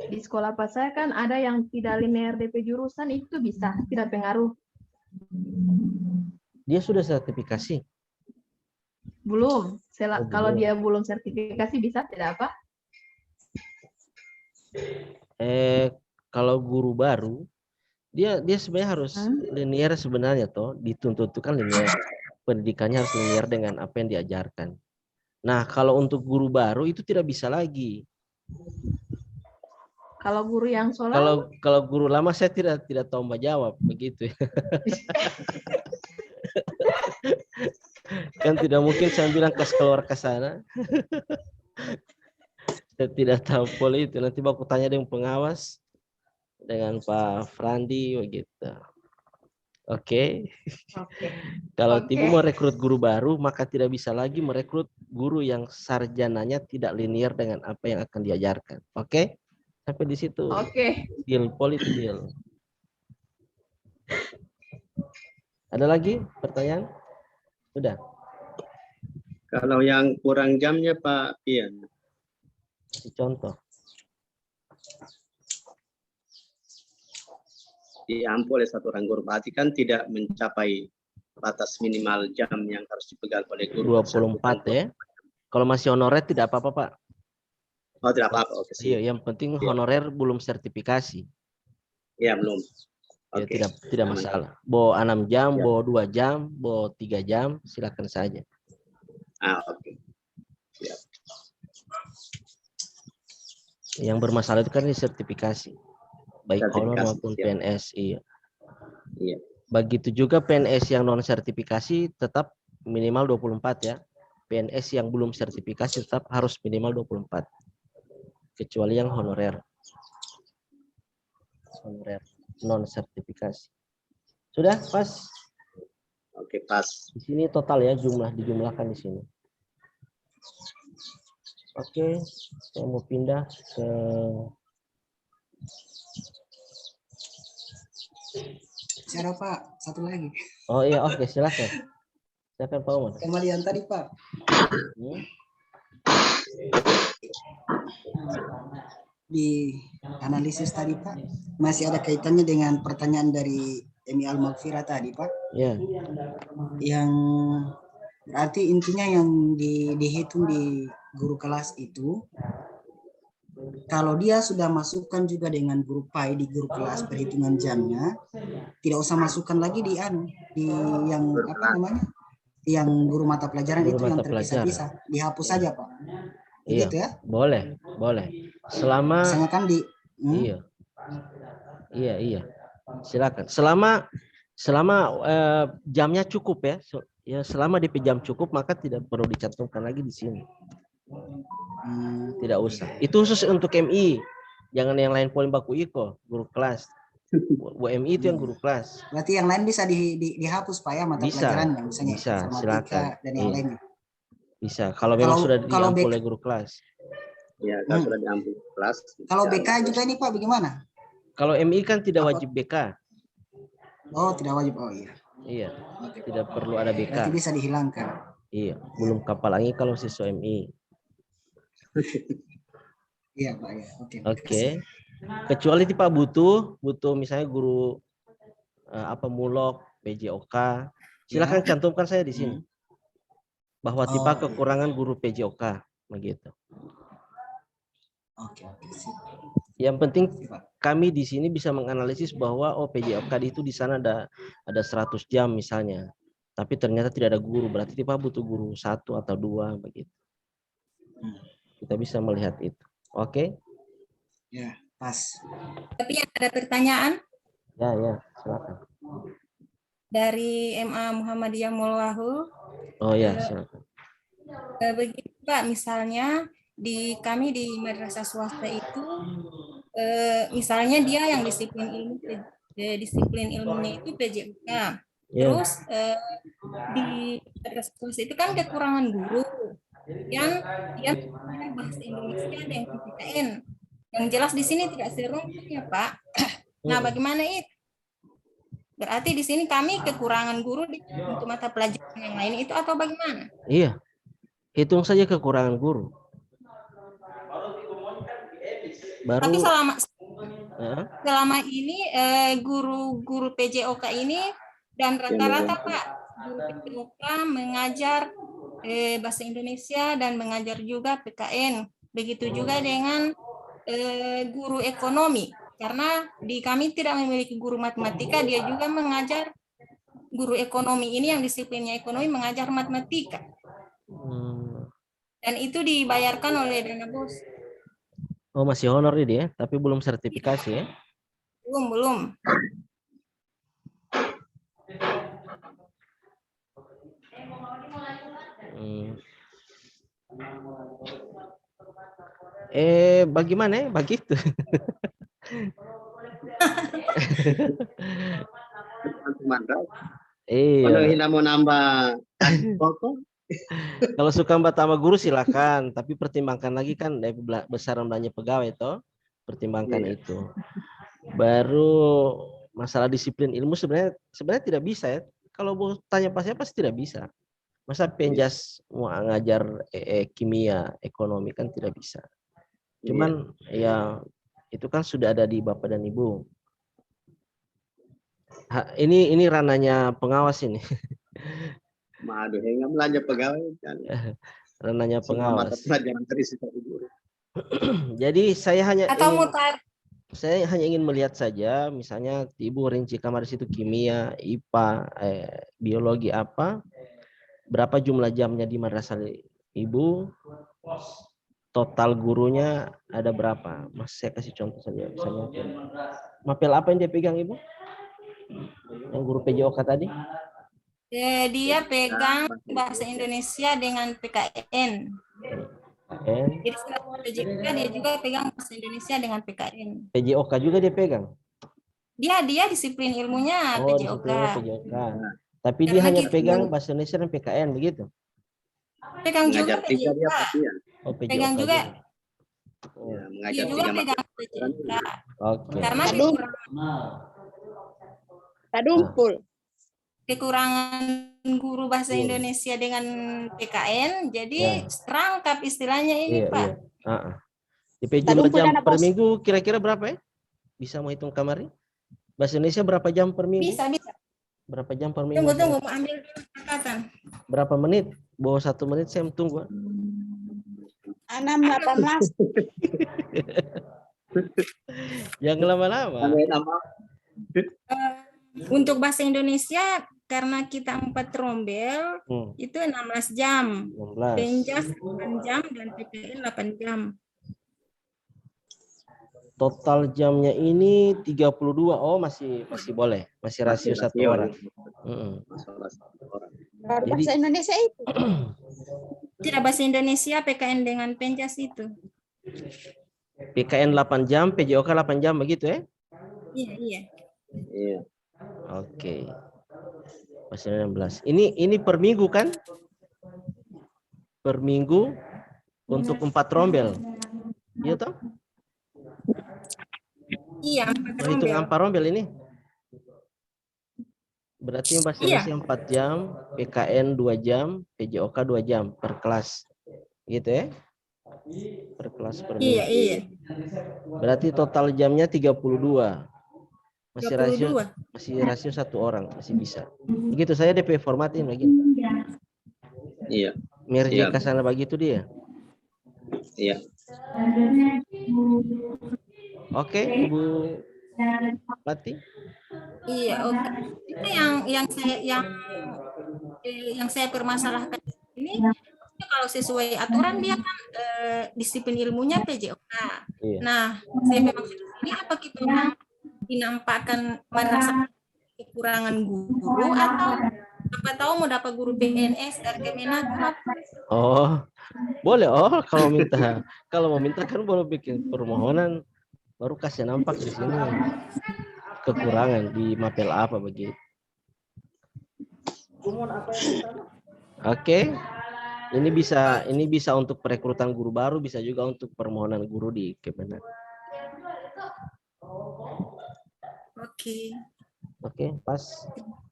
di sekolah pas saya kan ada yang tidak linear DP jurusan, itu bisa tidak pengaruh. Dia sudah sertifikasi? Belum. Kalau belum. dia belum sertifikasi bisa tidak apa? Kalau guru baru dia sebenarnya harus linear sebenarnya toh, dituntut itu kan linear. Pendidikannya harus linear dengan apa yang diajarkan. Nah, kalau untuk guru baru itu tidak bisa lagi. Kalau guru yang sholat? Kalau guru lama saya tidak tahu Mbak jawab begitu. Kan tidak mungkin saya bilang keluar ke sana. Saya tidak tahu pola itu. Nanti aku tanya dengan pengawas, dengan Pak Frandi begitu. Oke. Kalau Tibu mau rekrut guru baru, maka tidak bisa lagi merekrut guru yang sarjananya tidak linear dengan apa yang akan diajarkan. Oke? Sampai di situ. Oke. Deal, politik deal. Ada lagi pertanyaan? Sudah. Kalau yang kurang jamnya Pak Pian. Contoh. Diampu oleh 1 orang guru, berarti kan tidak mencapai batas minimal jam yang harus dipegang oleh guru. 24 ya. Kalau masih honorer tidak apa-apa Pak. Oh tidak apa-apa. Oke, iya, yang penting honorer belum sertifikasi. Iya belum. Ya, tidak masalah. Bo 6 jam, bo 2 jam, bo 3 jam, silakan saja. Oke. Siap. Yang bermasalah itu kan di sertifikasi. Baik honor maupun PNS. Iya. Begitu juga PNS yang non sertifikasi tetap minimal 24 ya. PNS yang belum sertifikasi tetap harus minimal 24. Kecuali yang honorer. Honorer non sertifikasi. Sudah pas? Oke, pas. Di sini total ya dijumlahkan di sini. Oke, saya mau pindah ke Cara Pak, satu lagi. Oh iya, oke, silakan. Silakan Pak Umar. Kembali yang tadi Pak. Di analisis tadi Pak, masih ada kaitannya dengan pertanyaan dari Emi Al-Maghfirah tadi Pak. Iya. Yang berarti intinya yang dihitung di guru kelas itu, kalau dia sudah masukkan juga dengan guru PAI di guru kelas perhitungan jamnya, tidak usah masukkan lagi di yang apa namanya, yang guru mata pelajaran guru itu mata yang terpisah-pisah, dihapus saja Pak. Iya, gitu ya? Boleh. Selama misalnya kan Iya. Silakan. Selama jamnya cukup ya. Ya, selama di jam cukup maka tidak perlu dicantumkan lagi di sini. Tidak usah. Itu khusus untuk MI. Jangan yang lain poin baku iko, guru kelas. WMI itu yang guru kelas. Berarti yang lain bisa dihapus Pak ya, mata pelajarannya misalnya bisa, silakan. Dan yang lainnya. Bisa. Kalau memang sudah diampu oleh guru kelas. Ya, kalau sudah diampu kelas. Kalau BK juga ini Pak bagaimana? Kalau MI kan tidak wajib BK. Oh, tidak wajib. Oh iya. Iya. Tidak perlu ada BK. Berarti bisa dihilangkan. Iya, belum kapal lagi kalau siswa MI. Iya Pak ya. Oke. Kecuali Pak butuh misalnya guru mulok, PJOK, silakan cantumkan saya di sini. bahwa tipe kekurangan guru PJOK begitu. Oke, sip. Yang penting kami di sini bisa menganalisis bahwa PJOK itu di sana ada 100 jam misalnya. Tapi ternyata tidak ada guru, berarti tipe butuh guru 1 atau 2 begitu. Kita bisa melihat itu. Oke? Ya, pas. Tapi ada pertanyaan Ya, silakan. dari MA Muhammadiyah Mulwahul. Oh ya, silakan. Begini Pak, misalnya kami di madrasah swasta itu, misalnya dia yang disiplin ilmunya itu PJOK. Terus di madrasah swasta itu kan kekurangan guru yang bahasa Indonesia ada yang PPKN. Yang jelas di sini tidak serumit ya Pak. Nah, bagaimana itu? Berarti di sini kami kekurangan guru untuk mata pelajaran yang lain itu atau bagaimana? Iya. Hitung saja kekurangan guru. Baru, tapi selama ini guru PJOK ini dan rata-rata Pak guru PJOK mengajar bahasa Indonesia dan mengajar juga PKN. Begitu juga dengan guru ekonomi. Karena di kami tidak memiliki guru matematika, dia juga mengajar guru ekonomi ini yang disiplinnya ekonomi mengajar matematika. Dan itu dibayarkan oleh dana bos. Oh, masih honor ini ya, tapi belum sertifikasi ya? Belum. Bagaimana ya? Begitu. Iya. Mau nambah kalau suka mbak tambah guru silakan, tapi pertimbangkan lagi kan besaran belanja pegawai itu, pertimbangkan itu. Baru masalah disiplin ilmu sebenarnya tidak bisa ya. Kalau mau tanya pasti tidak bisa. Masa penjas mau ngajar kimia, ekonomi kan tidak bisa. Cuman ya itu kan sudah ada di Bapak dan Ibu. Ini ranahnya pengawas ini. Maduh, nggak belanja pegawai kan. Ranahnya pengawas. Jadi Jadi saya hanya ingin melihat saja, misalnya Ibu rinci kamar di situ kimia, IPA, biologi apa, berapa jumlah jamnya di madrasah Ibu, total gurunya ada berapa. Mas saya kasih contoh saja, misalnya mapel apa yang dia pegang Ibu? Yang guru PJOK tadi? Dia pegang bahasa Indonesia dengan PKN. Jadi selain PJOK dia juga pegang bahasa Indonesia dengan PKN. PJOK juga dia pegang? Dia disiplin ilmunya PJOK. Tapi dia hanya pegang bahasa Indonesia dan PKN begitu? Pegang juga PJOK. Pegang juga. Dia juga pegang PJOK. Oke. Karena kekurangan guru bahasa Indonesia dengan PKN, jadi serangkap istilahnya ini Pak. DP jumlah jam per minggu kira-kira berapa ya? Bisa mau hitung kamarnya? Bahasa Indonesia berapa jam per minggu? Bisa. Berapa jam per minggu? Tunggu, mau ambil catatan. Berapa menit? Bawa 1 menit saya tunggu. 6-18. Jangan lama-lama. Untuk bahasa Indonesia karena kita 4 rombel itu 16 jam. Penjas 8 jam dan PKN 8 jam. Total jamnya ini 32. Oh, masih boleh. Masih rasio 1 orang. Jadi, bahasa Indonesia itu. Tidak bahasa Indonesia PKN dengan penjas itu. PKN 8 jam, PJOK 8 jam begitu ya? Iya. Oke. Pasal 16. Ini per minggu kan? Per minggu untuk 4 rombel. Iya toh? Iya, 4 rombel. Hitung 4 rombel ini. Berarti bahasa Indonesia 4 jam, PKN 2 jam, PJOK 2 jam per kelas. Gitu ya? Per kelas per minggu. Iya. Berarti total jamnya 32. Masih rasio 1 orang, masih bisa. Begitu saya DP formatin lagi. Iya. merge Iya. ke sana begitu dia. Iya. Oke, Ibu Lati. Iya, oke. Itu yang saya permasalahkan ini kalau sesuai aturan dia kan disiplin ilmunya PJOK. Iya. Nah, saya maksud ini apa kita dinampakkan merasa kekurangan guru atau apa tahu mau dapat guru PNS dari Kemenaker? Oh, boleh. Oh, kalau mau minta kan boleh bikin permohonan baru kasih nampak di sini kekurangan di mapel apa begitu. Oke. Ini bisa untuk perekrutan guru baru, bisa juga untuk permohonan guru di Kemenak. Oke, pas.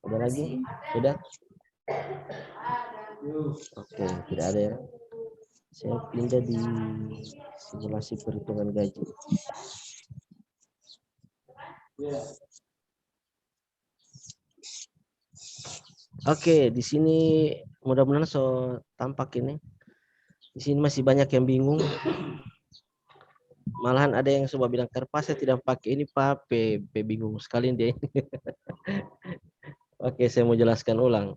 Ada lagi? Sudah? Oke, tidak ada ya. Saya pindah di simulasi perhitungan gaji. Oke, di sini mudah-mudahan tampak ini. Di sini masih banyak yang bingung. Malahan ada yang coba bilang kerpas saya tidak pakai ini Pak, bingung sekali dia. Oke, saya mau jelaskan ulang.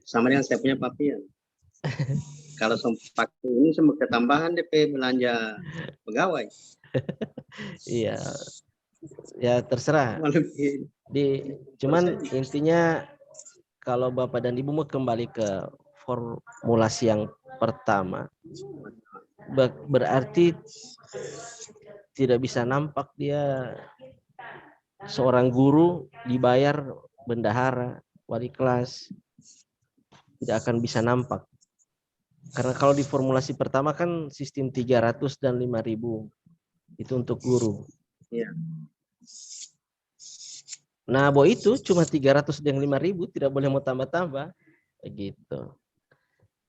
Sama dengan saya punya papian. Kalau pakai ini semua ketambahan DP belanja pegawai. Iya. Ya terserah. Cuman intinya kalau Bapak dan Ibu mau kembali ke formulasi yang pertama, berarti tidak bisa nampak dia seorang guru dibayar bendahara, wali kelas, tidak akan bisa nampak. Karena kalau di formulasi pertama kan sistem 300 dan 5.000 itu untuk guru. Iya. Nah, Bo itu cuma 300 dan 5.000, tidak boleh mau tambah-tambah. Begitu.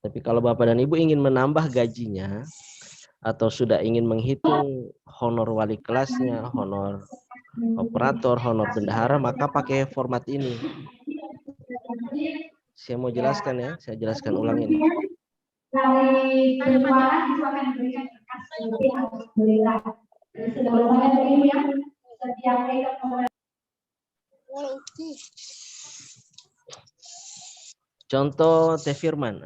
Tapi kalau Bapak dan Ibu ingin menambah gajinya atau sudah ingin menghitung honor wali kelasnya, honor operator, honor bendahara, maka pakai format ini. Saya mau jelaskan ya, saya jelaskan ulang ini. Contoh Teh Firman.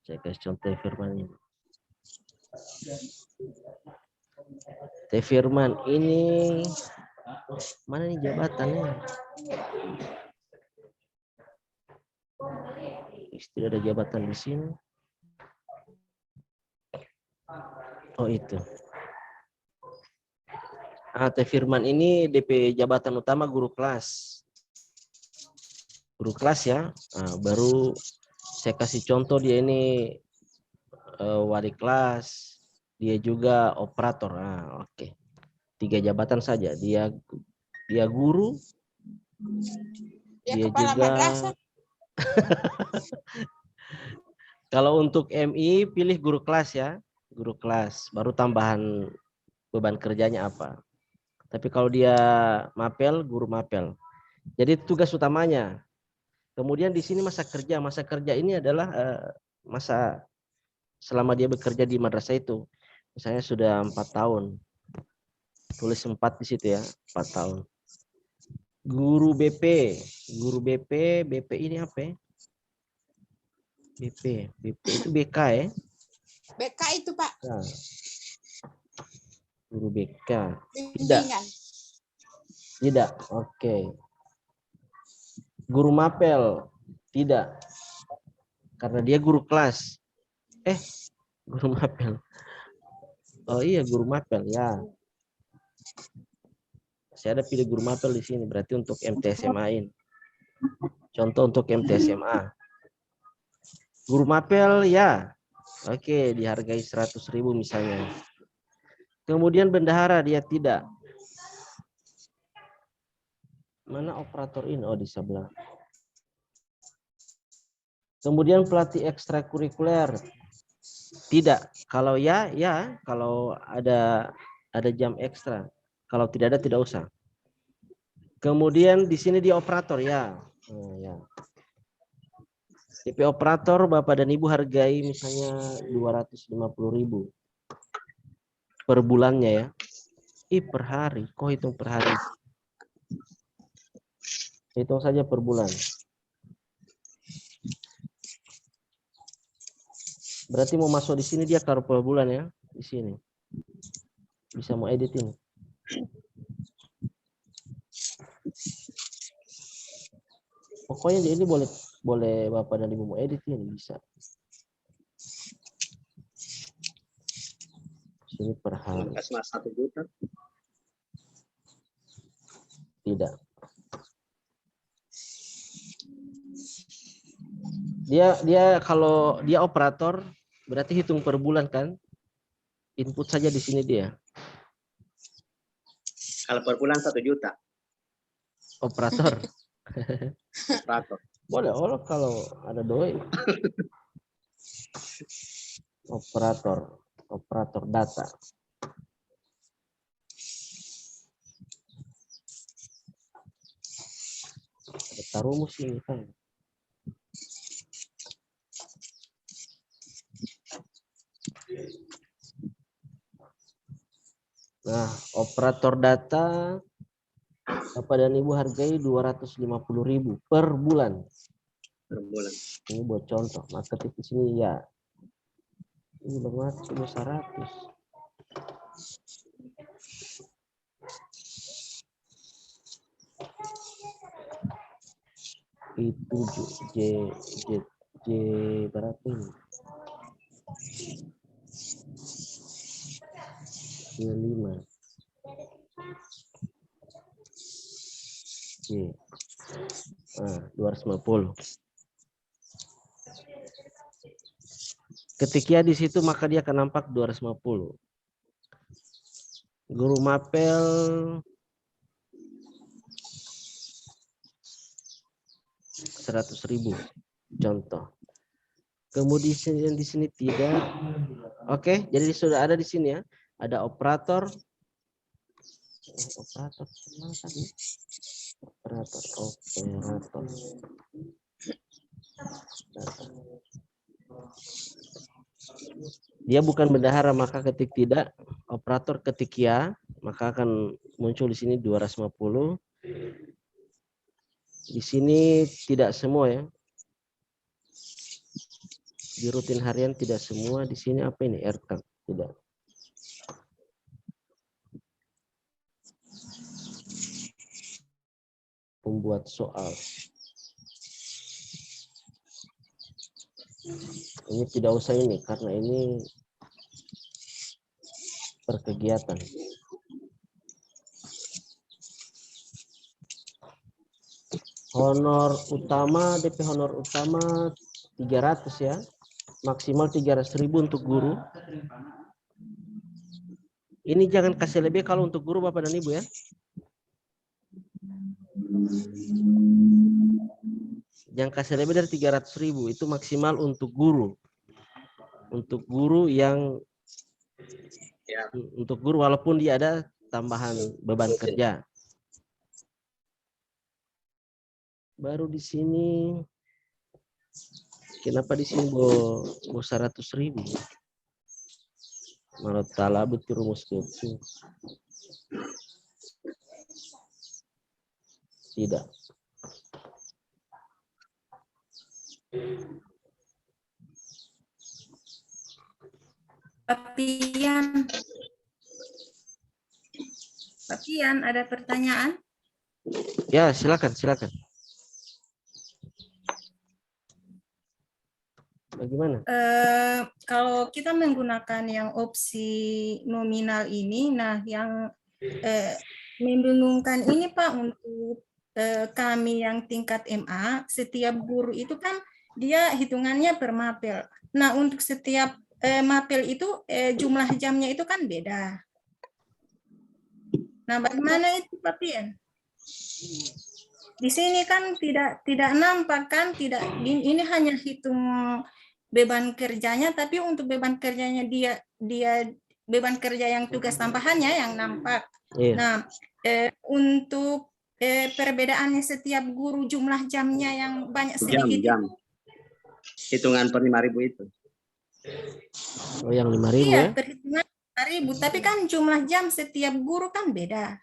Cek contoh Teh Firman ini. Teh Firman ini mana nih jabatannya? Tidak ada jabatan di sini. Oh itu. Teh Firman ini DP jabatan utama guru kelas. Guru kelas ya. Baru saya kasih contoh dia ini wali kelas. Dia juga operator. Oke. 3 jabatan saja. Dia guru. Dia juga. Kalau untuk MI pilih guru kelas ya. Guru kelas. Baru tambahan beban kerjanya apa. Tapi kalau dia mapel, guru mapel. Jadi tugas utamanya. Kemudian di sini masa kerja. Masa kerja ini adalah masa selama dia bekerja di madrasah itu. Misalnya sudah 4 tahun. Tulis 4 di situ ya, 4 tahun. Guru BP. Guru BP ini apa ya? BP itu BK ya? BK itu Pak. Nah. Guru BK. Tidak. Oke. Guru mapel. Tidak. Karena dia guru kelas. Guru mapel. Oh iya, guru mapel ya. Saya ada pilih guru mapel di sini, berarti untuk MTSMA-in. Contoh untuk MTSMA. Guru mapel ya. Oke, dihargai 100.000 misalnya. Kemudian bendahara dia tidak. Mana operator ini? Oh, di sebelah. Kemudian pelatih ekstrakurikuler. Tidak. Kalau ya. Kalau ada jam ekstra. Kalau tidak ada, tidak usah. Kemudian di sini dia operator ya. Ya. DP operator Bapak dan Ibu hargai misalnya 250.000 per bulannya ya. Per hari, kok hitung per hari? Hitung saja per bulan. Berarti mau masuk di sini dia taruh per bulan ya, di sini. Bisa mau edit ini. Pokoknya ini boleh Bapak dan Ibu mau edit ini bisa. Sini per hari. Kasih 1 juta. Tidak. Dia kalau dia operator berarti hitung per bulan kan? Input saja di sini dia. Kalau per bulan 1 juta. Operator. Operator. Boleh kalau ada doi. Operator data. Ada tarumus ini kan. Nah, operator data Bapak dan Ibu hargai 250.000 per bulan. Per bulan. Ini buat contoh. Maka ketik di sini ya. Ini banget cuma 100. Itu J berapa ini? J5. J. 250. Ketika di situ maka dia akan nampak 250. Guru mapel 100.000 contoh. Kemudian di sini tidak. Oke, jadi sudah ada di sini ya. Ada operator. Operator. Dia bukan bendahara, maka ketik tidak. Operator ketik ya, maka akan muncul di sini 250. Di sini tidak semua ya. Di rutin harian tidak semua. Di sini apa ini? RK tidak. Pembuat soal. Ini tidak usah ini karena ini per kegiatan. Honor utama, DP honor utama 300 ya. Maksimal 300.000 untuk guru. Ini jangan kasih lebih kalau untuk guru Bapak dan Ibu ya. Jangan kasih lebih dari 300.000, itu maksimal untuk guru. Untuk guru yang untuk guru walaupun dia ada tambahan beban kerja. Baru di sini kenapa di sini mau 100.000? Malah talab itu rumus itu. Tidak. Papian, ada pertanyaan? Ya, silakan. Bagaimana? Kalau kita menggunakan yang opsi nominal ini, nah yang membingungkan ini Pak untuk kami yang tingkat MA, setiap guru itu kan dia hitungannya per mapel. Nah untuk setiap mapel itu jumlah jamnya itu kan beda. Nah bagaimana itu Pak Pian? Di sini kan tidak nampak kan, ini hanya hitung beban kerjanya, tapi untuk beban kerjanya dia beban kerja yang tugas tambahannya yang nampak. Iya. Nah untuk perbedaannya setiap guru jumlah jamnya yang banyak sedikit hitungan per 5.000 itu. Oh, yang 5.000 Iya, ya? perhitungan 5.000. Tapi kan jumlah jam setiap guru kan beda.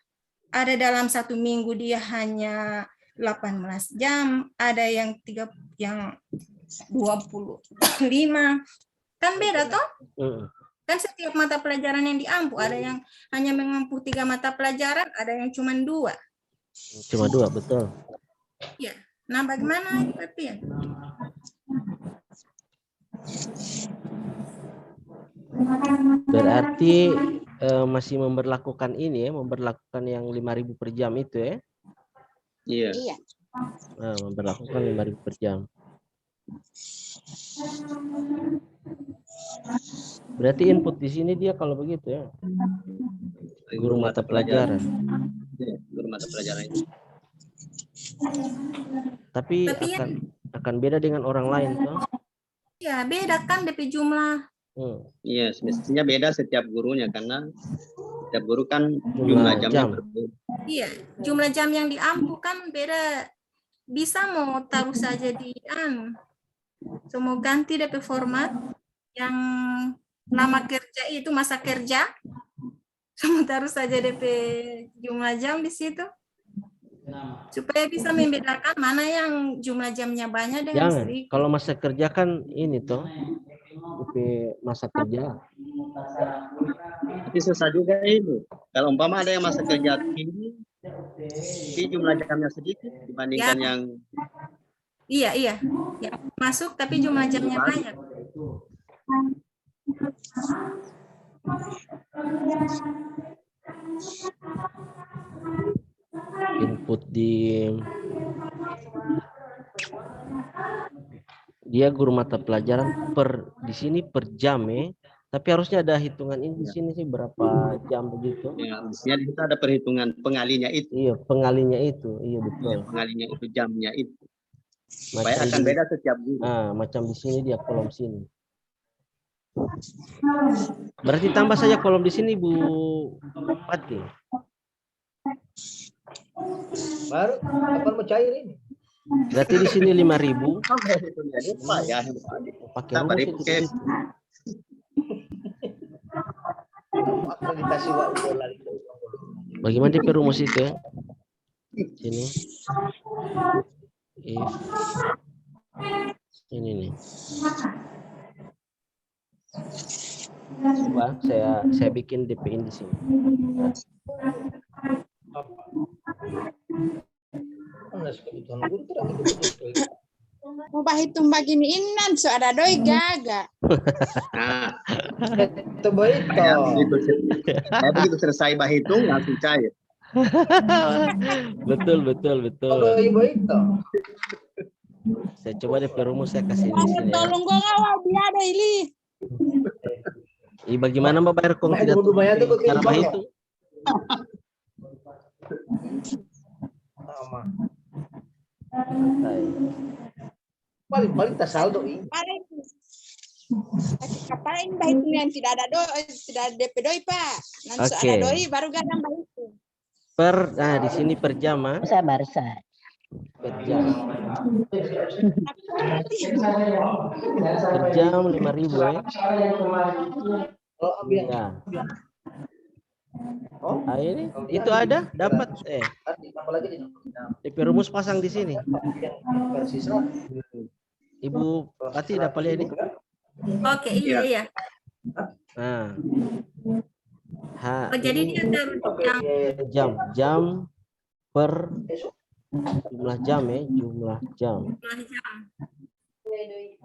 Ada dalam 1 minggu dia hanya 18 jam, ada yang 25. Kan beda toh? Kan setiap mata pelajaran yang diampu, ada yang hanya mengampu 3 mata pelajaran, ada yang cuma 2. Cuma 2, betul. Ya. Nah, bagaimana tapi ya? Berarti masih memberlakukan ini ya, memberlakukan yang 5.000 per jam itu ya? Iya. Iya. Nah, memberlakukan 5.000 per jam. Berarti input di sini dia kalau begitu ya? Guru mata pelajaran. Iya, guru mata pelajaran itu. Tapi akan beda dengan orang lain toh? Ya, beda kan DP jumlah. Iya, semestinya beda setiap gurunya karena setiap guru kan jumlah jamnya berbeda. Iya, jumlah jam yang diampu kan beda. Bisa mau taruh saja di mau ganti DP format yang lama kerja itu masa kerja. Mau taruh saja DP jumlah jam di situ. Supaya bisa membedakan mana yang jumlah jamnya banyak dengan Jangan. sedikit. Kalau masa kerja kan ini toh, DP masa kerja. Tapi susah juga itu. Kalau umpama ada yang masa kerja tinggi, tapi jumlah jamnya sedikit dibandingkan Ya. yang Iya. Ya, masuk tapi jumlah jamnya banyak. Input dia guru mata pelajaran di sini per jam ya. Tapi harusnya ada hitungan ini di sini sih berapa jam begitu. ya, mestinya di situ ada perhitungan pengalinya itu. Iya, pengalinya itu. Iya betul. Pengalinya itu jamnya itu. Macam Supaya akan beda setiap guru. macam di sini dia kolom sini. Berarti tambah saja kolom di sini Bu Pati. Baru kapan mau cair ini? Berarti di sini 5.000. Ya, Pakai rumus itu. Akreditasi Bagaimana DP rumus itu ya? Sini. If ini nih. Coba saya bikin DP-in di sini. Mau hitung begini inan so ada doi gaga. Nah, itu baik saya begitu selesai bahitung langsung cair. Betul. Kalau ibu itu. Saya coba DP rumus saya kasih di sini. Tolong gua ngawal dia ada ini. Bagaimana mau bayar kong tidak cara bahitung? Paling tak saldo ini. Kapain bahitung yang tidak ada DP doi Pak. Nanti ada doi baru gadang bahitung. Di sini per jam ah. Sabar. Per jam. Per jam 5.000 ya. Ya. Ini itu ada dapat DP rumus pasang di sini. Ibu Pati dapat lihat ini. Oke, iya. Nah. Jadi dia taruh jam per jumlah jam ya,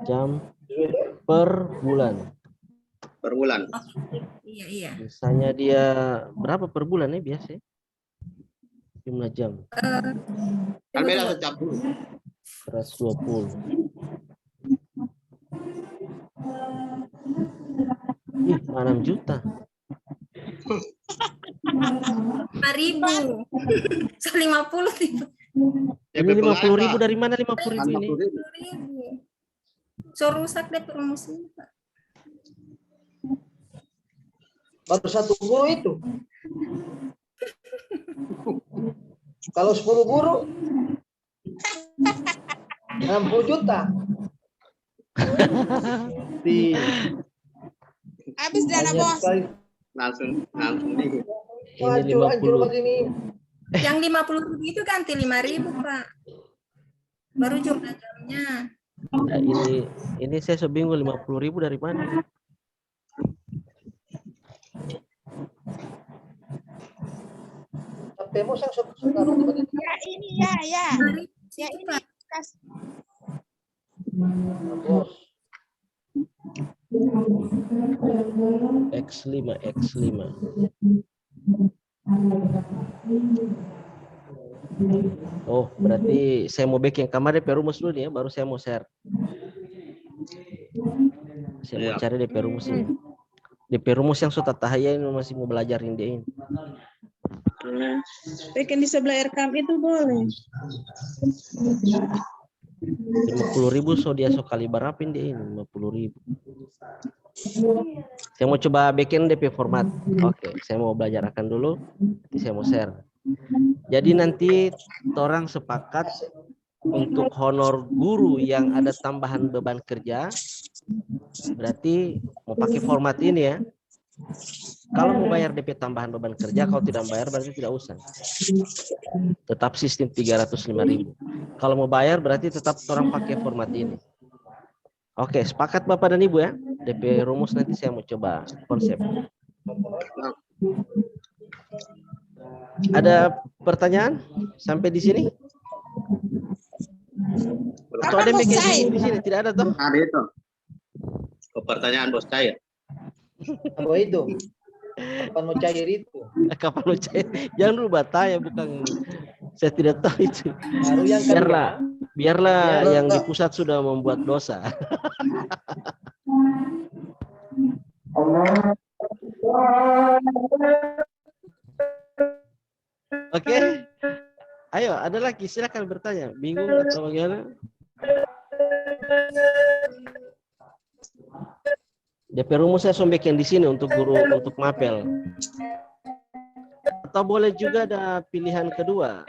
jam per bulan. Per bulan. Iya. Misalnya dia berapa per bulan ya biasa? Jumlah jam. Kan beda setiap guru. 120. Ih, 6 juta. 5.000. 50 tipe. Ini 50.000 dari mana 50.000 ini? 50.000. So rusak deh rumus ini, Pak. Baru 1 guru itu. Kalau 10 guru 60 juta. Habis dana bos. Langsung nih. Ini 50. Yang 50.000 itu ganti 5.000 Pak. Baru jumlah jamnya. Nah, ini saya sebingung 50.000 dari mana? Ya ini ya. Ya ini kas. X5. Oh, berarti saya mau back yang kamar DP rumus dulu nih ya, baru saya mau share. Saya mau cari DP rumus ini. DP rumus yang sudah tahaya ini masih mau belajar ini. Bikin di sebelah rekam itu boleh. 50.000 so dia so kali berapin dia ini 50.000. Saya mau coba bikin DP format. Oke, saya mau belajar akan dulu. Nanti saya mau share. Jadi nanti orang sepakat untuk honor guru yang ada tambahan beban kerja. Berarti mau pakai format ini ya. Kalau mau bayar DP tambahan beban kerja, kalau tidak bayar berarti tidak usah. Tetap sistem 305.000. Kalau mau bayar berarti tetap orang pakai format ini. Oke, sepakat Bapak dan Ibu ya. DP rumus nanti saya mau coba konsep. Ada pertanyaan sampai di sini? Atau ada yang bikin di sini? Tidak ada toh? Ada itu. Pertanyaan bos saya. Apa itu? Kapan mau cair itu? Kapan mau cair? Jangan dulu bataya, bukan. Saya tidak tahu itu. Biarlah yang di pusat sudah membuat dosa. Oke. Ayo, ada lagi, silakan bertanya. Bingung atau bagaimana? DP rumus saya bikin di sini untuk guru, untuk mapel. Atau boleh juga ada pilihan kedua.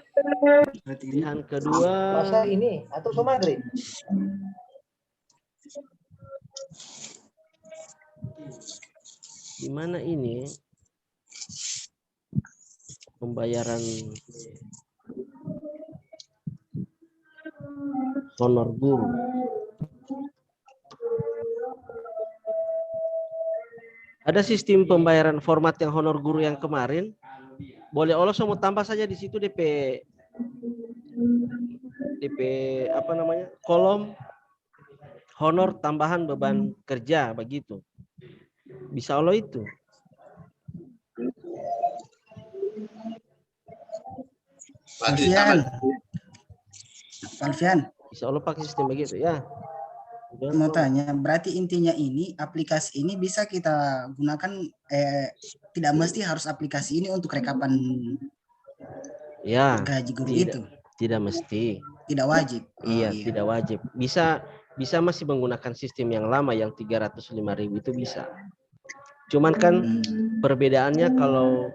Pilihan kedua. Masa ini atau somagri? Di mana ini? Pembayaran honor guru. Ada sistem pembayaran format yang honor guru yang kemarin. Boleh Allah mau tambah saja di situ DP apa namanya? Kolom honor tambahan beban kerja begitu. Bisa Allah itu. Alfian. Bisa Allah pakai sistem begitu ya. Mau tanya, berarti intinya ini aplikasi ini bisa kita gunakan, tidak mesti harus aplikasi ini untuk rekapan ya, gaji guru itu? Tidak mesti. Tidak wajib? Iya, tidak wajib. Bisa masih menggunakan sistem yang lama yang 305.000 itu bisa. Cuman kan perbedaannya kalau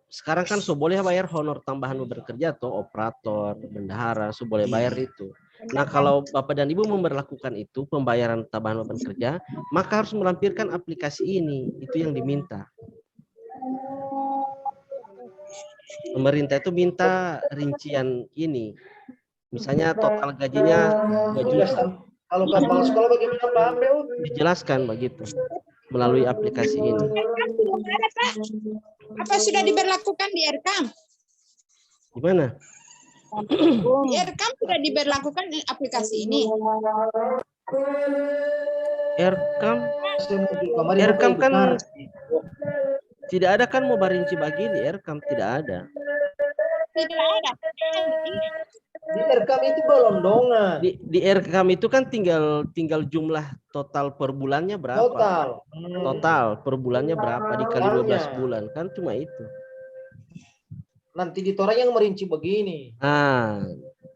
sekarang kan boleh bayar honor tambahan bekerja atau operator, bendahara, boleh bayar itu. Nah, kalau Bapak dan Ibu memberlakukan itu pembayaran tambahan beban kerja, maka harus melampirkan aplikasi ini. Itu yang diminta. Pemerintah itu minta rincian ini. Misalnya total gajinya 2 juta. Kalau kepala sekolah bagaimana Pak Amreu? Dijelaskan begitu melalui aplikasi ini. Apa sudah diberlakukan di RKAM? Gimana? Di RKAM sudah diberlakukan aplikasi ini. RKAM kan tidak ada kan mau barinci begini, RKAM tidak ada. Tidak ada. Di RKAM itu gelondongan. Di RKAM itu kan tinggal jumlah total per bulannya berapa? Total per bulannya berapa dikali 12 bulan kan cuma itu. Nanti di Torang yang merinci begini.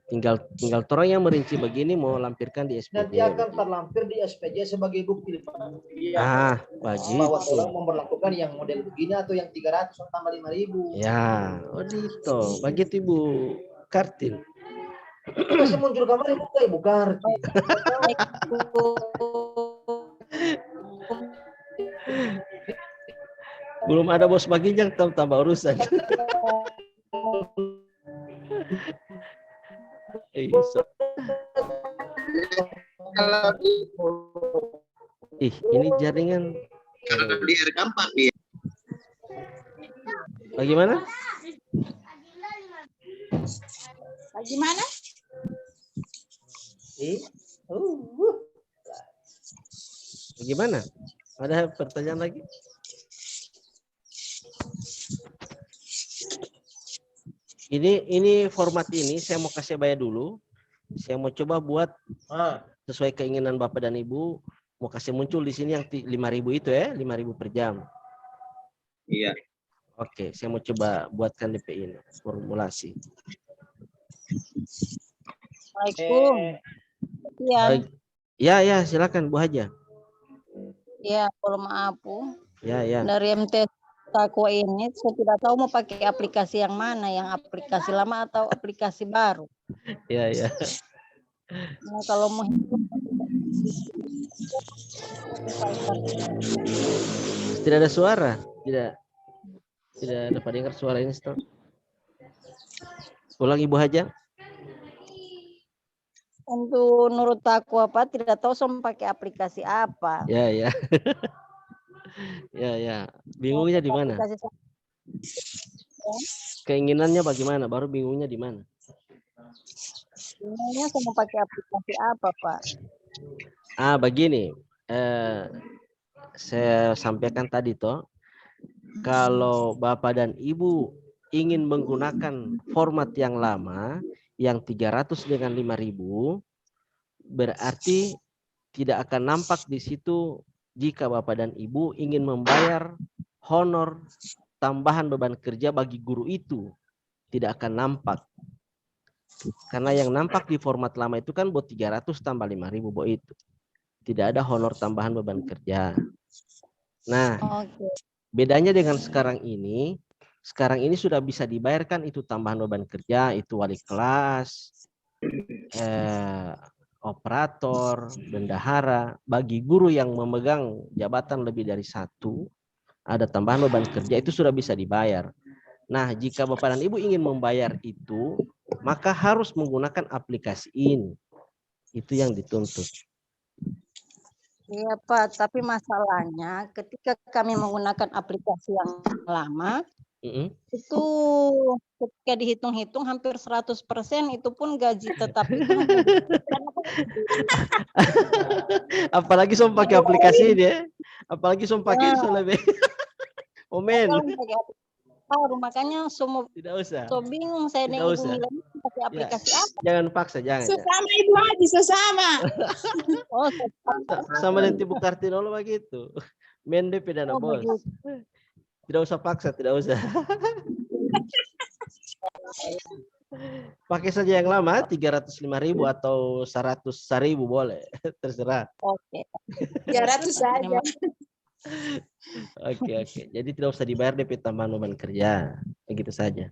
Tinggal Torang yang merinci begini mau lampirkan di SPJ. Nanti akan terlampir di SPJ sebagai bukti. Begitu. Bahwa Torang memperlakukan yang model begini atau yang 300 tambah 5.000. Ya, gitu. Begitu Ibu Kartin. Masih muncul kemarin buka Ibu Karti. Belum ada bos baginya tambah urusan. Ini jaringan. Direkam Pak Bi. Bagaimana? Bagaimana? Bagaimana? Ada pertanyaan lagi? Ini format ini saya mau kasih bayar dulu. Saya mau coba buat sesuai keinginan Bapak dan Ibu. Mau kasih muncul di sini yang 5.000 itu ya, 5.000 per jam. Iya. Oke, saya mau coba buatkan DP ini formulasi. Assalamualaikum. Ya, silakan Bu Haja. Ya, kalau maaf Bu. Ya. Dari MT Takwa ini saya tidak tahu mau pakai aplikasi yang mana, yang aplikasi lama atau aplikasi baru. Ya. Nah, kalau mau tidak ada suara, tidak dapat dengar suara ini. Stop. Ulang Ibu Haja. Untuk menurut aku apa tidak tahu saya pakai aplikasi apa. Ya. Bingungnya di mana? Keinginannya bagaimana? Baru bingungnya di mana? Bingungnya saya mau pakai aplikasi apa, Pak? Begini. Saya sampaikan tadi toh. Kalau Bapak dan Ibu ingin menggunakan format yang lama, yang 300 dengan 5.000, berarti tidak akan nampak di situ jika Bapak dan Ibu ingin membayar honor tambahan beban kerja bagi guru itu. Tidak akan nampak. Karena yang nampak di format lama itu kan buat 300 tambah 5.000 buat itu. Tidak ada honor tambahan beban kerja. Nah, bedanya dengan sekarang ini sudah bisa dibayarkan itu tambahan beban kerja, itu wali kelas, operator, bendahara. Bagi guru yang memegang jabatan lebih dari 1, ada tambahan beban kerja, itu sudah bisa dibayar. Nah, jika Bapak dan Ibu ingin membayar itu, maka harus menggunakan aplikasi ini. Itu yang dituntut. Iya Pak, tapi masalahnya ketika kami menggunakan aplikasi yang lama, itu ketika dihitung-hitung hampir 100% itu pun gaji tetap itu. Apalagi som pakai aplikasi ini ya. Apalagi som pakai itu lebih. Omen. Makanya semua tidak usah. So bingung saya tidak dengan usah. Ibu pakai aplikasi apa. Jangan paksa, jangan. Sesama Ibu Haji, sesama. Sama dengan Ibu Kartinola begitu. Mende pidana bos. Tidak usah paksa, tidak usah. Pakai saja yang lama 305.000 atau 100.000 boleh, terserah. Oke. 300 saja. Oke. Jadi tidak usah dibayar DP tambahan beban kerja. Begitu saja.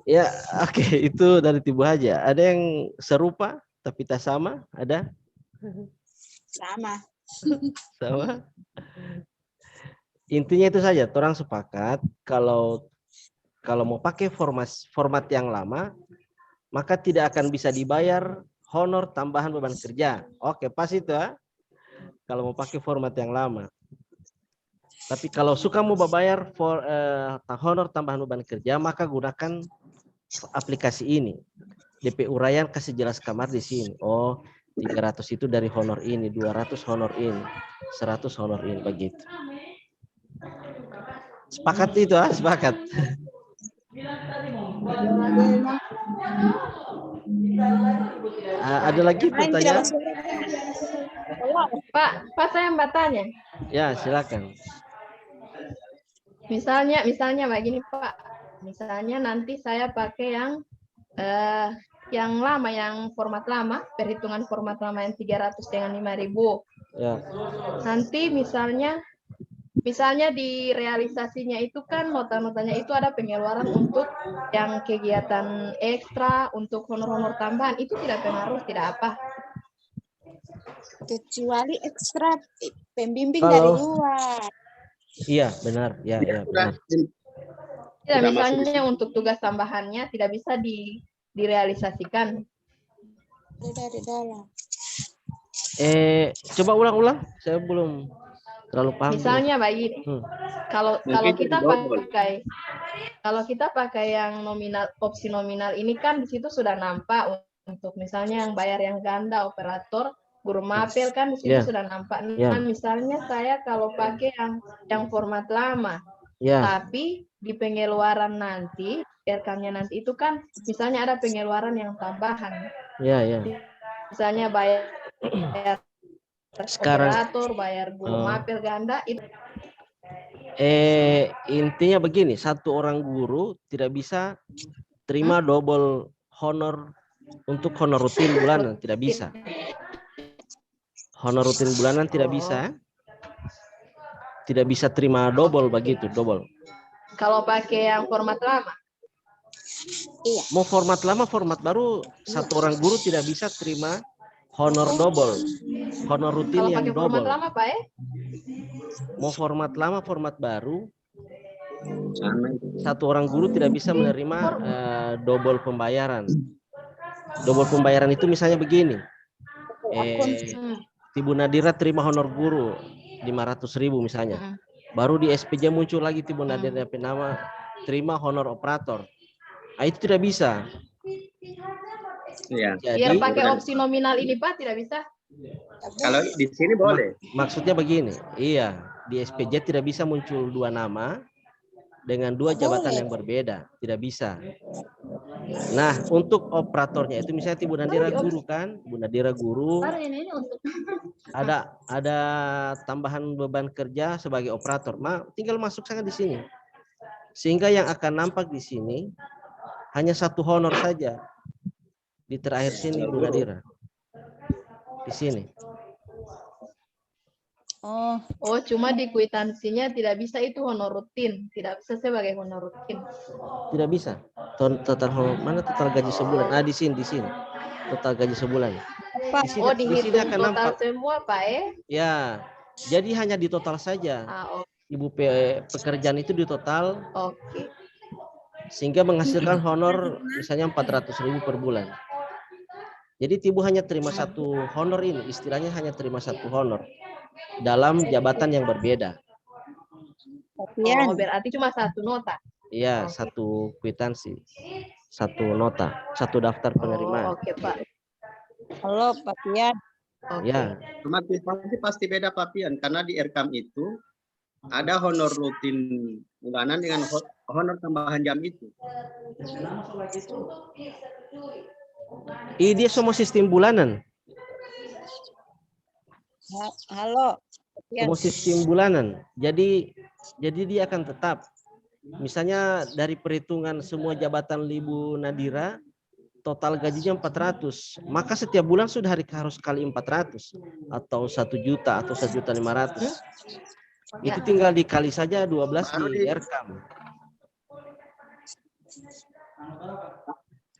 Ya, oke. Itu dari Ibu Haja. Ada yang serupa tapi tak sama? Ada? Sama. Sama. Intinya itu saja. Orang sepakat kalau mau pakai format yang lama, maka tidak akan bisa dibayar honor tambahan beban kerja. Oke, pas itu ya. Kalau mau pakai format yang lama. Tapi kalau suka mau bayar honor tambahan beban kerja, maka gunakan aplikasi ini. DP uraian kasih jelas kamar di sini. Oh, 300 itu dari honor ini, 200 honor ini, 100 honor ini, begitu. Sepakat itu ah, sepakat. Ada lagi pertanyaan? Pak saya mau tanya. Ya, silakan. Misalnya begini Pak. Misalnya nanti saya pakai yang lama, yang format lama, perhitungan format lama yang 300 dengan 5.000. Ya. Nanti misalnya misalnya di realisasinya itu kan nota-notanya itu ada pengeluaran untuk yang kegiatan ekstra, untuk honor-honor tambahan, itu tidak pengaruh, tidak apa. Kecuali ekstra pembimbing Kalau- dari luar. Iya, benar. Ya, ya, benar. Tidak, misalnya untuk tugas tambahannya tidak bisa direalisasikan. Dari dalam. Coba ulang-ulang. Saya belum terlalu paham. Misalnya baik, kalau kita pakai yang nominal, opsi nominal ini kan di situ sudah nampak untuk misalnya yang bayar yang ganda, operator, guru mapel kan di situ sudah nampak. Nah, misalnya saya kalau pakai yang format lama, tapi di pengeluaran nanti, RK-nya nanti itu kan misalnya ada pengeluaran yang tambahan. Misalnya bayar sekarang operator, bayar guru mapel ganda itu. Intinya begini, satu orang guru tidak bisa terima double honor untuk honor rutin bulanan, tidak bisa. Honor rutin bulanan tidak bisa. Tidak bisa terima double begitu, double. Kalau pakai yang format lama? Iya. Mau format lama, format baru, satu orang guru tidak bisa terima honor double. Honor rutin kalau yang pakai double. Format lama, Pak, Mau format lama, format baru, satu orang guru tidak bisa menerima double pembayaran. Double pembayaran itu misalnya begini. Ibu Nadira terima honor guru 500.000 misalnya. Baru di SPJ muncul lagi Ibu Nadira nama terima honor operator. Itu tidak bisa. Iya. Biar pakai opsi nominal ini Pak tidak bisa. Kalau di sini boleh. Maksudnya begini, iya, di SPJ tidak bisa muncul dua nama dengan dua jabatan yang berbeda, tidak bisa. Nah, untuk operatornya itu misalnya Ibu Nadira guru kan, Ibu Nadira guru. Ada tambahan beban kerja sebagai operator, tinggal masuk saja di sini. Sehingga yang akan nampak di sini hanya satu honor saja. Di terakhir sini Ibu Nadira. Di sini. Oh, cuma di kwitansinya tidak bisa itu honor rutin, tidak bisa sebagai honor rutin. Tidak bisa. Total honor mana total gaji sebulan? Di sini. Total gaji sebulan. Dihitung total nampak semua, Pak Ya. Jadi hanya di total saja. Ibu pekerjaan itu di total. Oke. Sehingga menghasilkan honor misalnya 400.000 per bulan. Jadi Ibu hanya terima satu honor ini, istilahnya hanya terima satu honor dalam jabatan yang berbeda. Oh, berarti cuma satu nota. Iya, satu kwitansi, satu nota, satu daftar penerimaan. Oke, Pak. Halo, Pak Pian. Ya. Pasti beda Pak Pian, karena di RKAM itu ada honor rutin bulanan dengan honor tambahan jam itu. Dia semua sistem bulanan. Halo. Semua sistem bulanan. Jadi dia akan tetap. Misalnya dari perhitungan semua jabatan Ibu Nadira, total gajinya 400. Maka setiap bulan sudah harus kali 400 atau 1 juta atau 1.500.000. Itu tinggal dikali saja 12 di RKAM.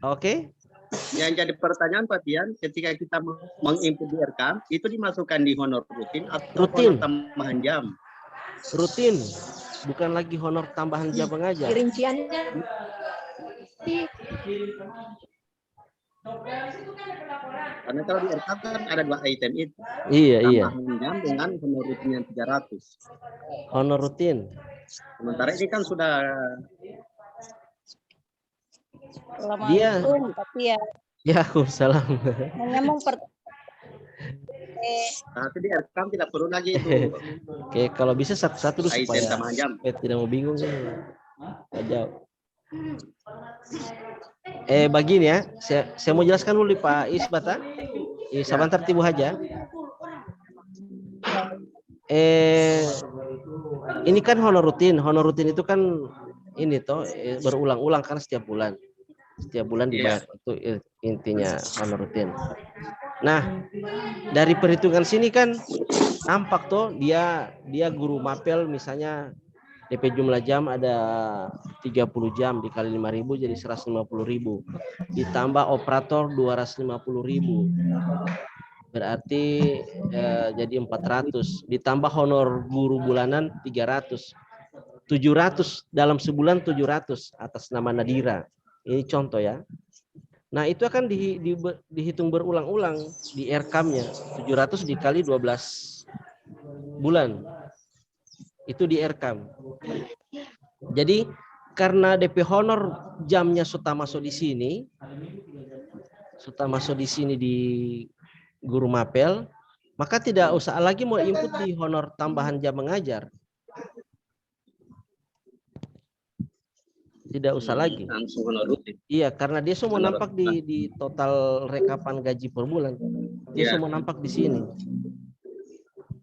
Oke? Yang jadi pertanyaan Pak Tian, ketika kita menginput di RKAM, itu dimasukkan di honor rutin atau honor tambahan jam? Rutin, bukan lagi honor tambahan jam pengajar. Rinciannya karena kalau di RKAM kan ada 2 item itu. Iya. Tambahan jam dengan honor rutin yang 300. Honor rutin. Sementara ini kan sudah dia tapi ya salam. Ngomong tapi di RKAM tidak perlu lagi itu. Oke, kalau bisa satu-satu dulu supaya tidak mau bingung ini. Jauh. Begini ya, saya mau jelaskan dulu Pak Isbata. Sebentar Ibu Haja. Ini kan honor rutin. Honor rutin itu kan ini toh berulang-ulang kan setiap bulan. Setiap bulan dibayar, itu intinya honor rutin. Nah, dari perhitungan sini kan nampak tuh dia guru mapel misalnya DP jumlah jam ada 30 jam dikali 5.000 jadi 150.000. Ditambah operator 250.000. Berarti jadi 400. Ditambah honor guru bulanan 300. 700 dalam sebulan 700 atas nama Nadira. Ini contoh ya. Nah, itu akan dihitung berulang-ulang di RKAM-nya. 700 dikali 12 bulan. Itu di RKAM. Jadi, karena DP honor jamnya sudah masuk di sini, di guru mapel, maka tidak usah lagi mau input di honor tambahan jam mengajar. Tidak usah lagi. Langsung honor rutin. Iya, karena dia semua nampak di total rekapan gaji per bulan. Dia semua nampak di sini.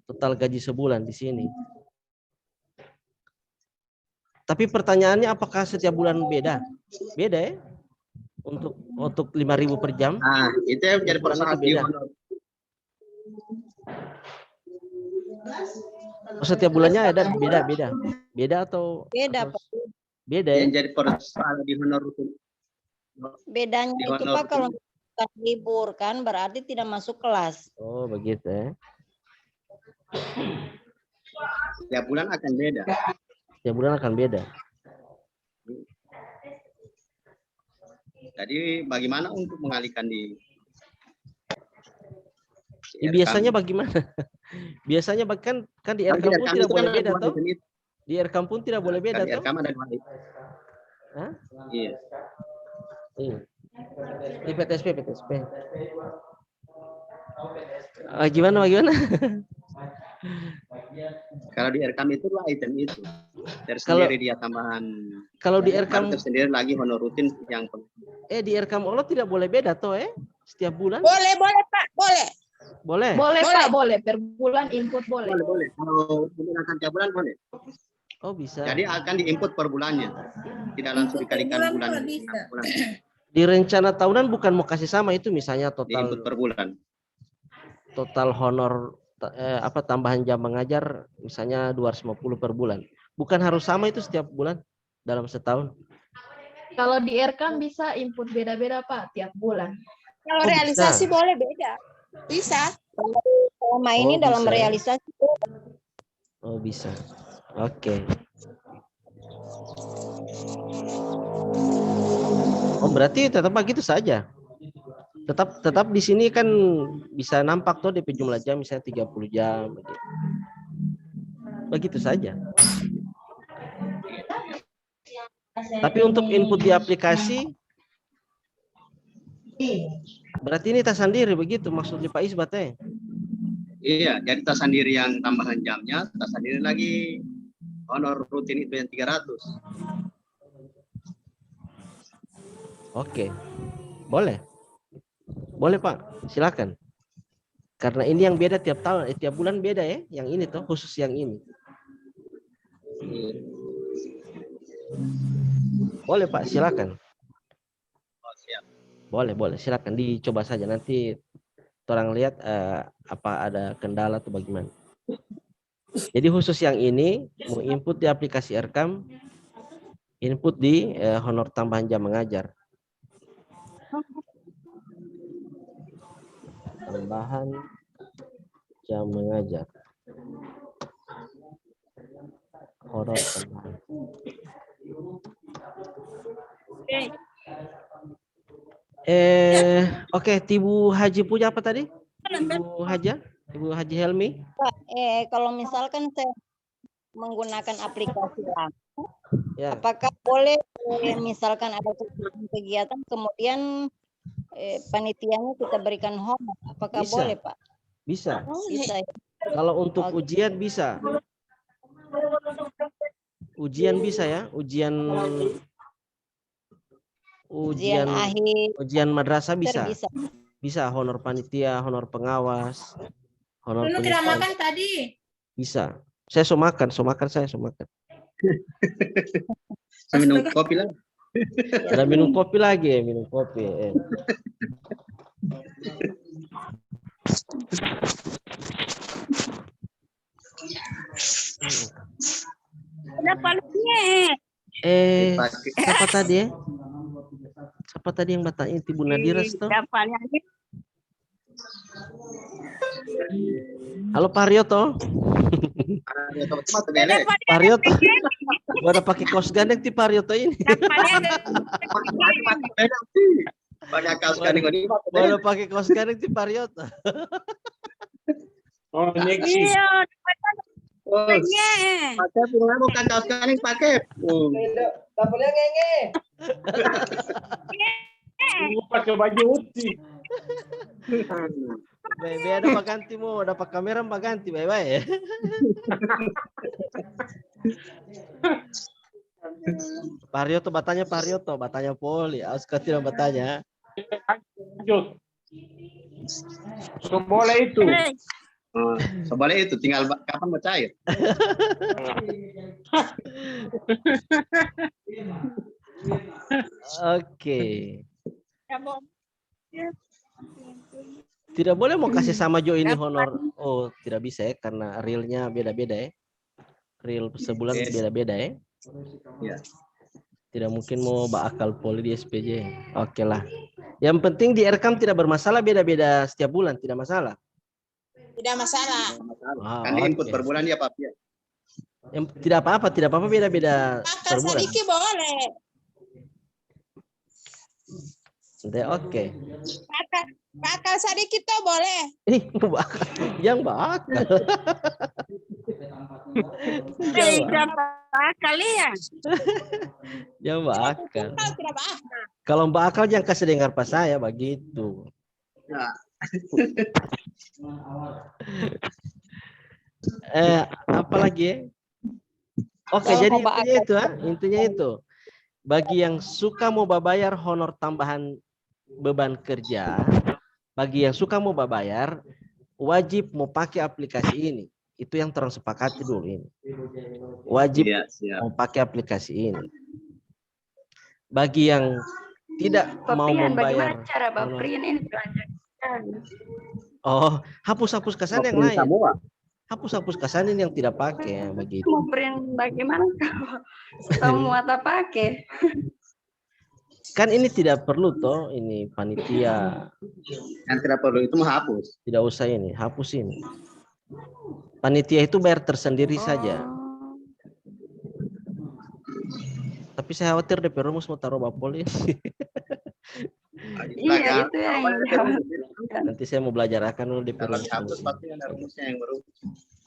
Total gaji sebulan di sini. Tapi pertanyaannya apakah setiap bulan beda? Beda ya? Untuk 5.000 per jam. Nah, itu yang menjadi persoalan beda. Setiap bulannya ada beda-beda. Beda atau beda, Pak. Beda ya? Yang jadi persoalan di honor rutin. Bedanya Di itu honor Pak kalau bukan libur kan berarti tidak masuk kelas. Oh, begitu ya. Setiap bulan akan beda. Setiap bulan akan beda. Jadi bagaimana untuk mengalihkan di biasanya bagaimana? Biasanya kan di RKAM pun tidak boleh beda toh? Di RKAM pun tidak boleh beda toh? Di RKAM ada 2. Hah? Iya. Di PTSP. Gimana? Kalau di RKAM itu 2 item itu. Tersendiri dia tambahan. Kalau di RKAM tersendiri lagi honor rutin yang di RKAM Allah tidak boleh beda toh setiap bulan? Boleh Pak, boleh. Boleh. Boleh Pak, boleh per bulan input boleh. Boleh. Kalau menggunakan tiap bulan boleh. Oh, bisa. Jadi akan diinput per bulannya. Tidak langsung dikalikan bulan. Di rencana tahunan bukan mau kasih sama itu misalnya total diinput per bulan. Total honor tambahan jam mengajar misalnya 250 per bulan. Bukan harus sama itu setiap bulan dalam setahun. Kalau di RKAM bisa input beda-beda Pak tiap bulan. Kalau realisasi bisa. Boleh beda. Bisa. Selama ini dalam bisa. Realisasi. Oh, bisa. Oke. Oh, berarti tetap begitu saja. Tetap di sini kan bisa nampak tuh DP jumlah jam misalnya 30 jam. Begitu saja. Tapi untuk input di aplikasi berarti ini tas sendiri begitu maksudnya Pak Isbat ya? Iya, jadi tas sendiri yang tambahan jamnya, tas sendiri lagi honor rutin itu yang 300. Oke. Boleh. Boleh Pak, silakan. Karena ini yang beda tiap tahun, tiap bulan beda ya, yang ini tuh khusus yang ini. Boleh Pak, silakan. Boleh, silakan dicoba saja nanti orang lihat apa ada kendala atau bagaimana. Jadi khusus yang ini mau input di aplikasi RKAM, input di honor tambahan jam mengajar. Tambahan jam mengajar. Honor tambahan. Oke, Ibu Haji punya apa tadi? Ibu Haji Helmi. Pak, kalau misalkan saya menggunakan aplikasi langsung, apakah boleh misalkan ada kegiatan kemudian panitianya kita berikan honor, apakah boleh Pak? Bisa. Bisa. Kalau untuk ujian bisa. Ujian bisa ya, ujian akhir, ujian madrasah bisa. Bisa honor panitia, honor pengawas, honor Lu tidak makan tadi? Bisa. Saya makan. Saya minum kopi lagi. Ada minum kopi lagi, minum kopi. Siapa tadi ya? Siapa tadi yang bertanya Ibu Nadira toh? Halo Pak Haryoto. Pak Haryoto. Udah pakai kaos gandeng ti Pak Haryoto ini. Pakai kaos gandeng ini. Udah pakai kaos gandeng ti Pak Haryoto. Oh, next. Pakai bukan kaos gandeng pakai. Dapurnya ngenge. Pakai baju putih. Bebe ada Pak ganti mau dapat kamera Pak ganti bye-bye ya. Pak Haryoto batanya Poli, Aska tidak batanya. Lanjut. Boleh itu. Seboleh itu tinggal kapan mau cair. Oke. Tidak boleh mau kasih sama Jo ini honor. Oh, tidak bisa ya karena realnya beda-beda ya. Real sebulan beda-beda ya. Tidak mungkin mau bakal poli di SPJ. Oke lah. Yang penting di rekam tidak bermasalah, beda-beda setiap bulan, tidak masalah. Tidak masalah. Kan input per bulan dia Pak. Yang tidak apa-apa beda-beda per bulan. Sedikit boleh. Oke. Bakal sedikit tuh boleh. Yang bakal. Kali ya. Yang bakal. Kalau bakal jangan kasih dengar pas saya begitu. Apa lagi ya? Oke, jadi intinya itu. Bagi yang suka mau bayar honor tambahan beban kerja, bagi yang suka mau bayar, wajib mau pakai aplikasi ini. Itu yang tersepakati dulu ini. Wajib mau pakai aplikasi ini. Bagi yang tidak mau membayar. Bagaimana cara Baprin ini belanjakan? Oh, hapus kesan yang lain. Hapus kesan ini yang tidak pakai begitu. Mau print bagaimana kalau semua tak pakai? Kan ini tidak perlu toh, ini panitia. Yang tidak perlu itu menghapus. Tidak usah ini, hapus ini. Panitia itu bayar tersendiri saja. Tapi saya khawatir DP rumus mau taruh Bapol ini. Iya, itu yang nanti saya mau belajar akan dulu DP rumus. Hapus pasti ada rumusnya yang baru.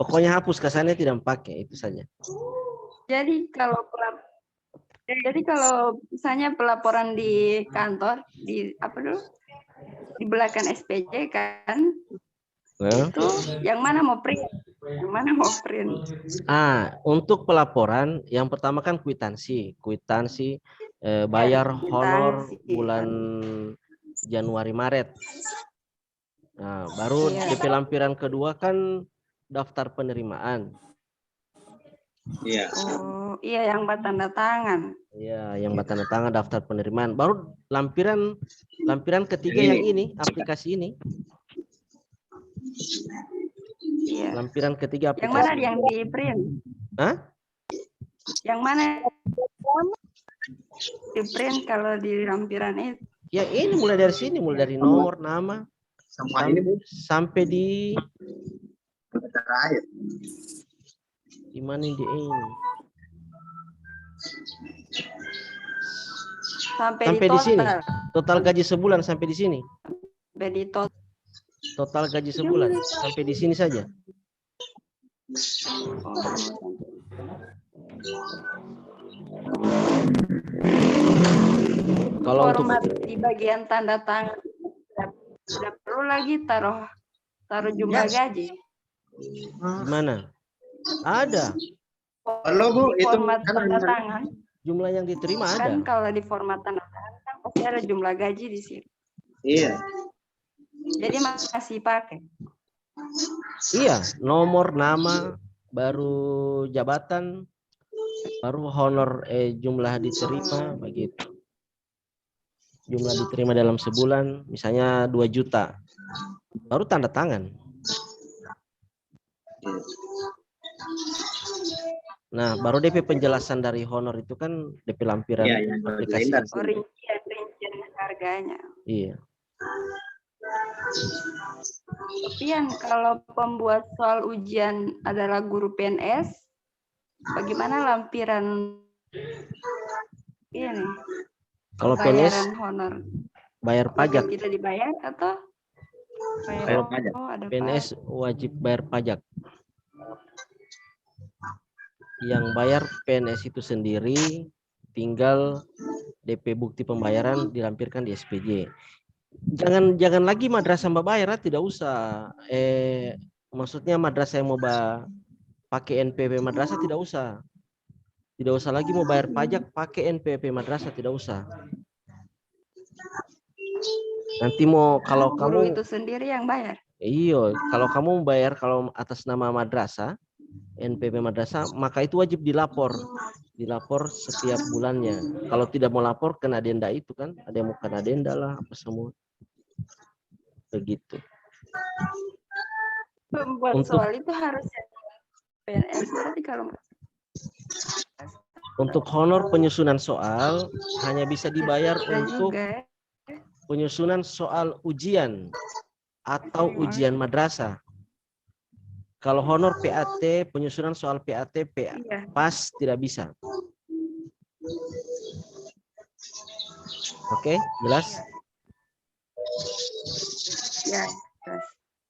Pokoknya hapus kesannya tidak pakai, itu saja. Jadi kalau misalnya pelaporan di kantor di apa dulu di belakang SPJ kan, itu yang mana mau print, yang mana mau print? Untuk pelaporan yang pertama kan kwitansi bayar honor bulan Januari Maret. Nah, baru DP lampiran kedua kan daftar penerimaan. Iya. Oh, iya yang bertanda tangan. Iya, yang bertanda tangan daftar penerimaan. Baru lampiran ketiga yang ini, aplikasi ini. Iya. Lampiran ketiga aplikasi. Yang mana yang di print? Hah? Yang mana di print kalau di lampiran itu? Ya ini mulai dari sini, mulai dari nomor, nama, sampai di terakhir. Di mana di ini? Sampai di sini. Total gaji sebulan sampai di sini. Sampai di total gaji sebulan sampai di sini saja. Kalau format di bagian tanda tangan tidak perlu lagi taruh jumlah gaji. Mana? Ada. Perlu Bu, itu format tanda tangan. Jumlah yang diterima ada. Kan kalau di format tanda tangan kan pasti ada jumlah gaji di sini. Iya. Jadi masih pakai. Iya, nomor, nama, baru jabatan, baru honor jumlah diterima begitu. Jumlah diterima dalam sebulan misalnya 2 juta. Baru tanda tangan. Nah, baru DP penjelasan dari honor itu kan DP lampiran aplikasi. Rincian harganya. Iya. Tapi yang kalau pembuat soal ujian adalah guru PNS, bagaimana lampiran ini? Kalau PNS honor bayar pajak. Tidak dibayar atau Kalau PNS wajib bayar pajak. Yang bayar PNS itu sendiri, tinggal DP bukti pembayaran dilampirkan di SPJ. Jangan lagi madrasah mbak bayar, tidak usah. Maksudnya madrasah yang mau pakai NPWP madrasah tidak usah. Tidak usah lagi mau bayar pajak pakai NPWP madrasah, tidak usah. Nanti mau kalau kamu itu sendiri yang bayar. Iya, kalau kamu bayar kalau atas nama madrasah, NPWP madrasah, maka itu wajib dilapor setiap bulannya. Kalau tidak mau lapor kena denda itu kan, ada yang mau kena denda lah apa semua. Begitu. Pembuat soal itu harus PNS berarti kalau untuk honor penyusunan soal hanya bisa dibayar untuk penyusunan soal ujian atau ujian madrasah. Kalau honor PAT, penyusunan soal PAT, PAS tidak bisa. Oke, jelas? Ya,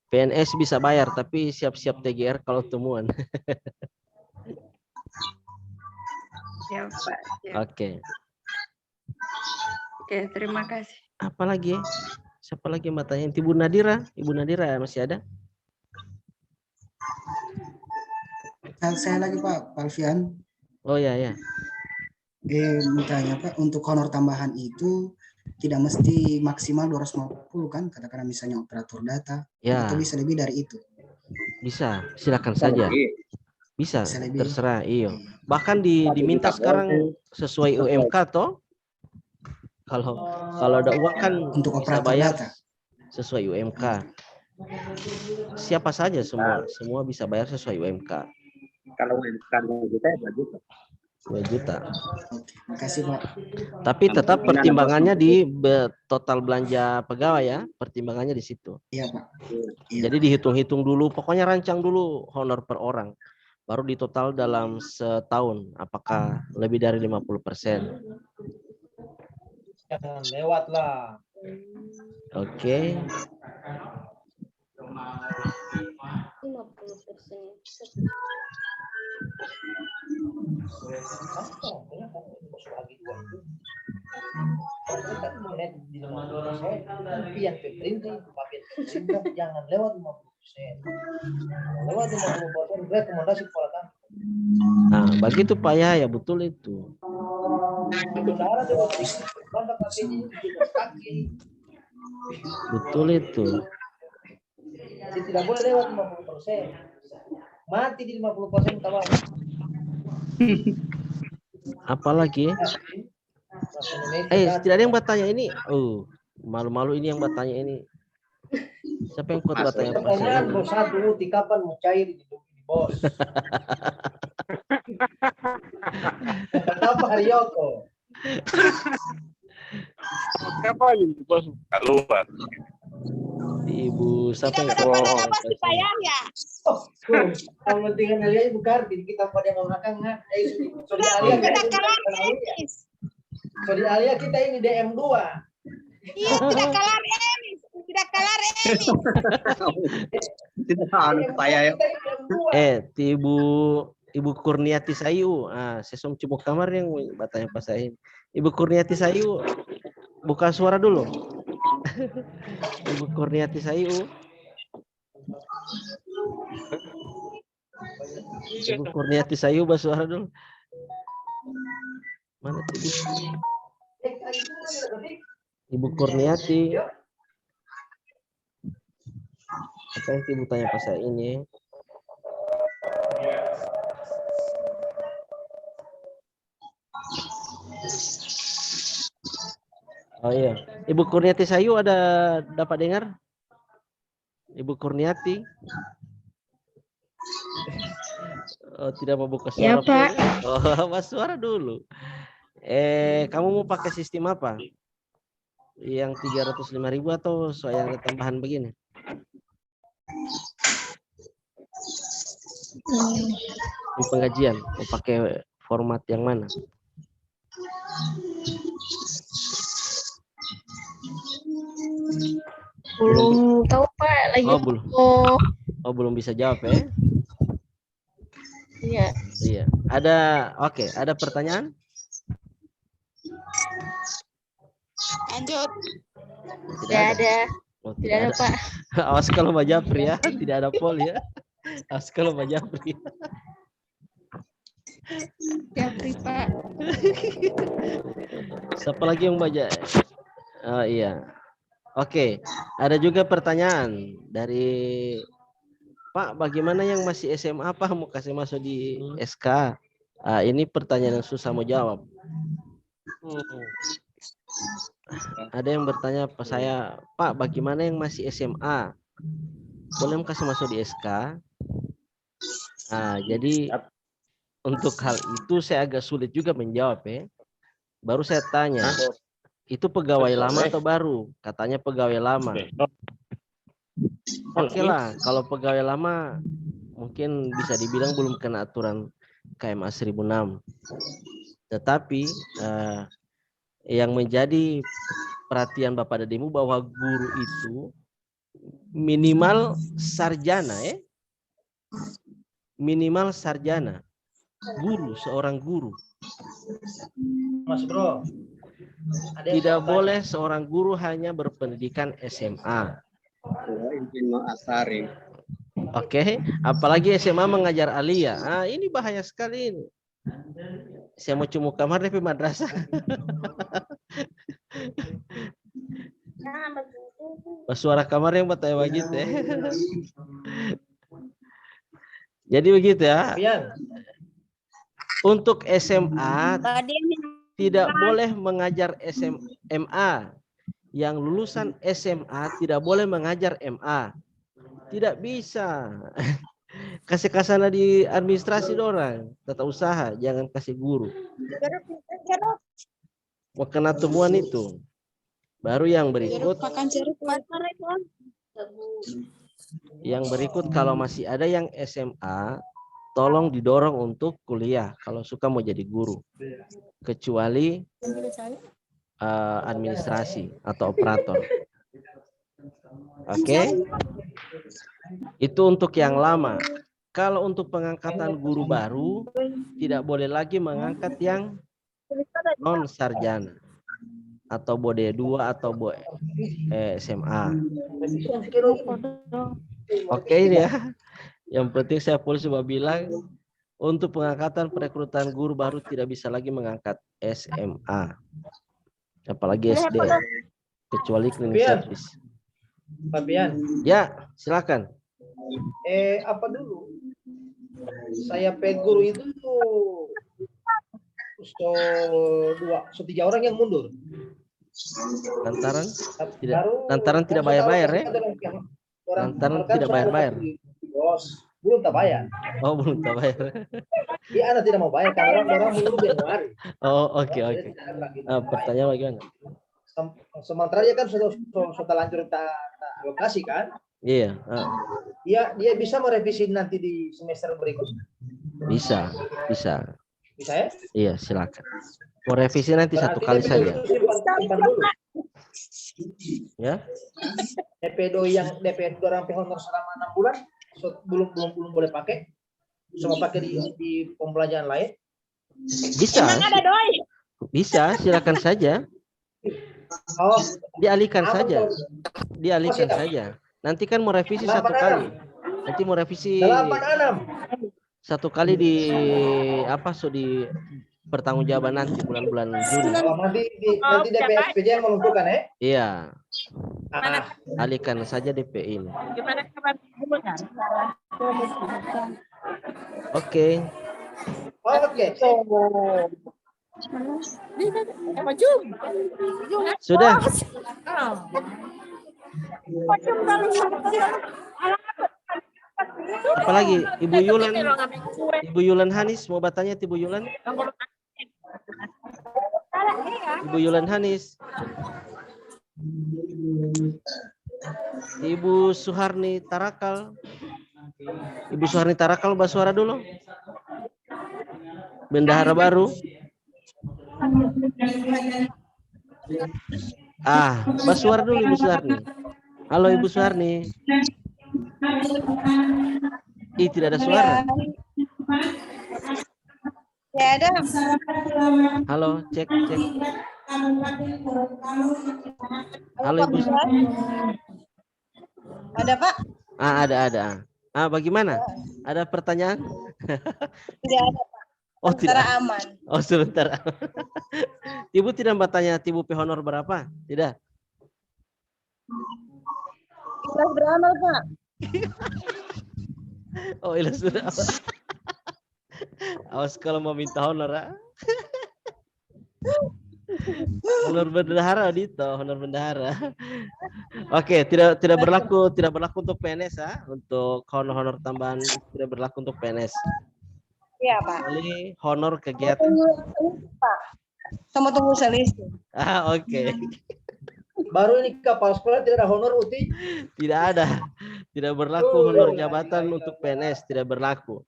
PNS bisa bayar, tapi siap-siap TGR kalau temuan. Ya, Pak. Ya. Oke. Oke, terima kasih. Apa lagi? Siapa lagi yang bertanya? Ibu Nadira? Ibu Nadira masih ada? Saya lagi Pak Alfian. Oh ya ya. Tanya Pak, untuk honor tambahan itu tidak mesti maksimal 250 kan? Katakanlah misalnya operator data. Ya. Atau bisa lebih dari itu? Bisa, silakan saja. Bisa, terserah. Iya. Bahkan diminta sekarang sesuai UMK toh. Kalau ada uang kan untuk bisa operator bayar data sesuai UMK. Siapa saja semua bisa bayar sesuai UMK. Kalau UMK 2 juta ya 2 juta. 2 juta. Oke, makasih Pak. Tapi tetap pertimbangannya di total belanja pegawai ya, pertimbangannya di situ. Iya Pak. Iya. Jadi dihitung-hitung dulu, pokoknya rancang dulu honor per orang. Baru ditotal dalam setahun, apakah lebih dari 50%. Jangan lewat lah. Oke. 50%. Jangan lewat 50%. Lewat 50% rekomendasi kepala kantor. Nah, begitu Pak ya betul itu. Betul itu. Tidak boleh lewat 50%. Mati di 50% kawan. Apalagi? Tidak ada yang bertanya ini. Malu-malu ini yang bertanya ini. Siapa yang kuat bertanya pas ini? Bos satu di kapan mau cair di bos. Kenapa Haryoko? Siapa ini bos? Keluar. Ibu siapa yang kuat? Ya. Kalau tinggal Alia Ibu Karti kita pada belakang nggak? Sorry Alia kita ini DM 2. Iya, tidak kalah Remis. Tidak kalah Remis. Tidak payah ya. Ibu Kurniati Sayu. Sesom cibuk kamar yang bertanya pas saya. Ibu Kurniati Sayu, buka suara dulu. Ibu Kurniati Sayu. Ibu Kurniati Sayu, buka suara dulu. Mana tuh? Ibu Kurniati. Apa yang Ibu tanya pas saya ini? Oh iya, Ibu Kurniati Sayu ada dapat dengar? Ibu Kurniati. Oh, tidak mau buka Ya, suara. Pak. Oh, mas suara dulu. Kamu mau pakai sistem apa? Yang 305.000 atau soal yang ada tambahan begini? Di pengajian mau pakai format yang mana? Belum tahu Pak, lagi. belum. Belum bisa jawab ya? Iya. Iya. Ada pertanyaan? Lanjut. Tidak ada. Oh, Tidak ada Pak. Awas kalau Mbak Japri ya, tidak ada poll ya. Awas kalau Mbak Japri. Japri Pak. Siapa lagi yang Mbak Japri? Oh iya. Oke, ada juga pertanyaan dari Pak, bagaimana yang masih SMA Pak mau kasih masuk di SK? Ini pertanyaan yang susah mau jawab. Ada yang bertanya ke saya, Pak, bagaimana yang masih SMA? Boleh kasih masuk di SK? Jadi untuk hal itu saya agak sulit juga menjawab ya. Baru saya tanya, itu pegawai lama atau baru? Katanya pegawai lama. Oke lah, kalau pegawai lama mungkin bisa dibilang belum kena aturan KMA 1006. Tetapi yang menjadi perhatian Bapak dan Ibu bahwa guru itu minimal sarjana ya. Minimal sarjana. Guru, seorang guru. Mas Bro. Tidak boleh seorang guru hanya berpendidikan SMA. Oke, apalagi SMA mengajar aliyah. Ini bahaya sekali ini. Saya mau cuma kamar di madrasah. Suara kamar yang bertanya begitu ya. Jadi begitu ya. Untuk SMA tidak boleh mengajar SMA. Yang lulusan SMA tidak boleh mengajar MA. Tidak bisa. Kasih kasana di administrasi orang, tata usaha, jangan kasih guru. Mau kena temuan itu. Baru yang berikut. Yang berikut kalau masih ada yang SMA, tolong didorong untuk kuliah kalau suka mau jadi guru. Kecuali administrasi atau operator. Oke. Itu untuk yang lama. Kalau untuk pengangkatan guru baru, tidak boleh lagi mengangkat yang non sarjana atau bode 2 atau SMA. Oke ya. Yang penting saya polisi coba bilang untuk pengangkatan perekrutan guru baru tidak bisa lagi mengangkat SMA. Apalagi SD. Kecuali klinik servis. Fabian. Ya, silakan. Apa dulu? Saya guru itu so 3 orang yang mundur. Lantaran tidak bayar-bayar ya? Lantaran tidak bayar-bayar. Belum tak bayar. Oh, belum tak bayar. Iya, Anda tidak mau bayar karena orang mundur Januari. Oh, oke. Pertanyaan bagaimana? Sementara dia kan sudah lanjut lokasi kan? Iya. Dia bisa merevisi nanti di semester berikutnya. Bisa. Bisa ya? Iya, silakan. Mau revisi nanti berarti 1 kali saja. Simpan dulu. Ya. DP orang honor selama 6 bulan belum boleh pakai. Semua pakai di pembelajaran lain. Bisa. Bisa, silakan saja. Dialihkan saja. Nanti kan mau revisi 1 kali. Nanti mau revisi 1 kali di di pertanggungjawaban nanti bulan-bulan Juni. Nanti DPSPJ yang menentukan ya? Iya. Alihkan saja DP ini. Oke. Sudah. Apalagi Ibu Yulan Hanis mau bertanya, Ibu Yulan? Ibu Yulan Hanis. Ibu Suharni Tarakal. Ibu Suharni Tarakal bersuara dulu. Bendahara baru. Bersuara dulu Ibu Suharni. Halo Ibu Suharni. Tidak ada suara. Ya ada. Halo, cek. Halo Ibu. Ada Pak? Ada. Bagaimana? Ada pertanyaan? Tidak ada Pak. Oh, tidak. Aman. Oh, sebentar. Ibu tidak bertanya Ibu honor berapa? Tidak. Ikhlas beramal Pak. Oh, ikhlas beramal. Awas kalau mau minta honor. Honor bendahara Dito, honor bendahara. Oke, tidak berlaku untuk PNS untuk honor tambahan tidak berlaku untuk PNS. Iya Pak. Kali honor kegiatan. Tunggu selisih. Oke. Baru ini kapal sekolah tidak ada honor Uti? Tidak ada. Tidak berlaku honor jabatan untuk PNS, tidak berlaku.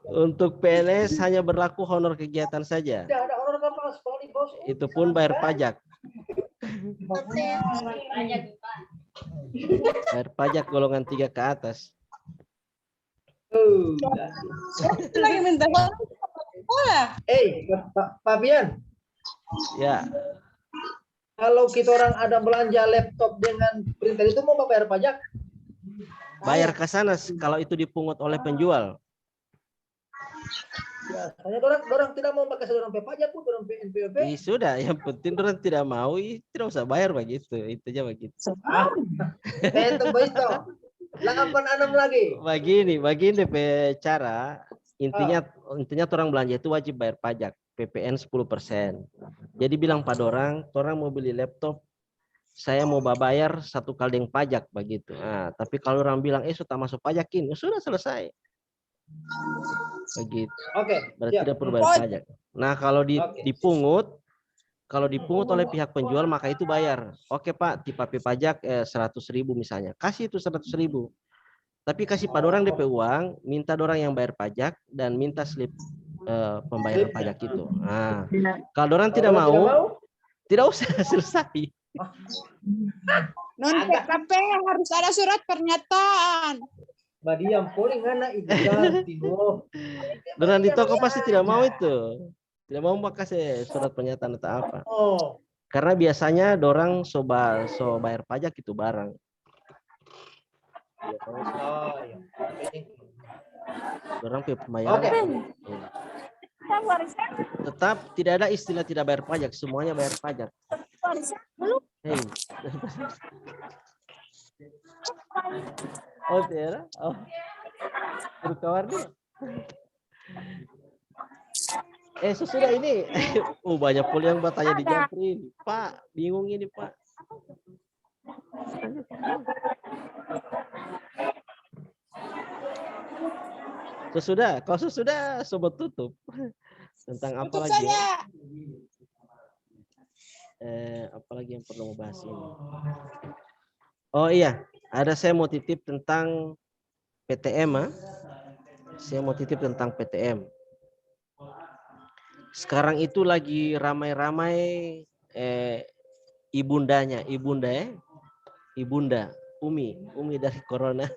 Untuk PNS hanya berlaku honor kegiatan saja. Tidak ada honor kapal sekolah nih, Bos. Itu pun bayar pajak. Bayar pajak golongan 3 ke atas. Lagi minta honor. Pak Bian. Ya. Kalau kita orang ada belanja laptop dengan printer itu mau bayar pajak? Bayar ke sana kalau itu dipungut oleh penjual. Ya, hanya orang tidak mau pakai saudara pajak pun orang NPWP. Sudah, yang penting orang tidak mau, tidak usah bayar begitu. Itu aja begitu. Itu begitu. 86 lagi. Begini cara intinya orang belanja itu wajib bayar pajak. PPN 10%. Jadi bilang pada orang mau beli laptop, saya mau bayar 1 kali yang pajak begitu. Tapi kalau orang bilang sudah masuk pajakin, sudah selesai. Begitu. Oke. Berarti tidak perlu bayar pajak. Nah, kalau dipungut oleh pihak penjual maka itu bayar. Oke Pak, tipe pajak 100.000 misalnya. Kasih itu 100.000. Tapi kasih pada orang DP uang, minta orang yang bayar pajak dan minta slip pembayaran pajak itu. Kalau orang tidak mau, tidak usah selesai. Non PKP harus ada surat pernyataan. Badiam poling anak itu ganti. Orang di toko pasti tidak mau itu. Tidak mau makasih surat pernyataan atau apa. Karena biasanya orang so bayar pajak itu barang. Orang pembayaran. Tetap tidak ada istilah tidak bayar pajak, semuanya bayar pajak. Oh tidak? Oh, berkawan nih. Sesudah ini, banyak pula yang bertanya di Japri. Pak, bingung ini Pak. Sesudah, sobat tutup. Tentang apa lagi? Apalagi yang perlu membahas ini? Oh iya, saya mau titip tentang PTM. Saya mau titip tentang PTM. Sekarang itu lagi ramai-ramai ibunda Umi dari Corona.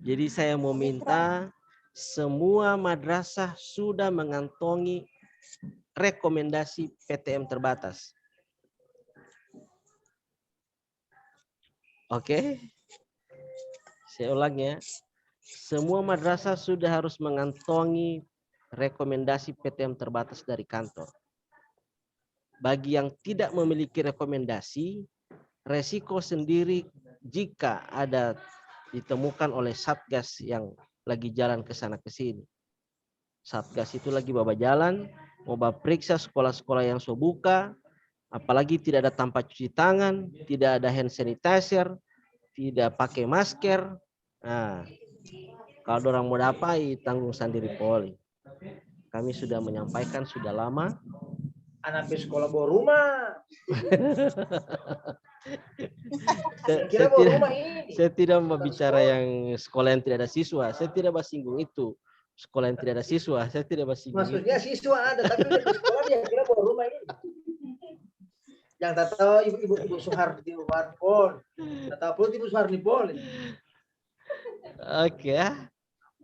Jadi saya mau minta semua madrasah sudah mengantongi rekomendasi PTM terbatas. Oke. Saya ulang ya. Semua madrasah sudah harus mengantongi rekomendasi PTM terbatas dari kantor. Bagi yang tidak memiliki rekomendasi, resiko sendiri jika ada ditemukan oleh Satgas yang lagi jalan ke sana ke sini. Satgas itu lagi bawa jalan, mau periksa sekolah-sekolah yang buka, apalagi tidak ada tempat cuci tangan, tidak ada hand sanitizer, tidak pakai masker. Nah, kalau orang mau dapai tanggung sendiri poli. Kami sudah menyampaikan sudah lama. Anak sekolah bawa rumah. Saya tidak membicara yang sekolah yang tidak ada siswa. Saya tidak bersinggung itu. Sekolah yang tidak ada siswa, saya tidak bersinggung. Maksudnya itu. Siswa ada, tapi di sekolah dia kira bawa rumah ini. Yang tak tahu ibu Soehardi Warpol, tak tahu ibu Soehardi Pol. Oke ya.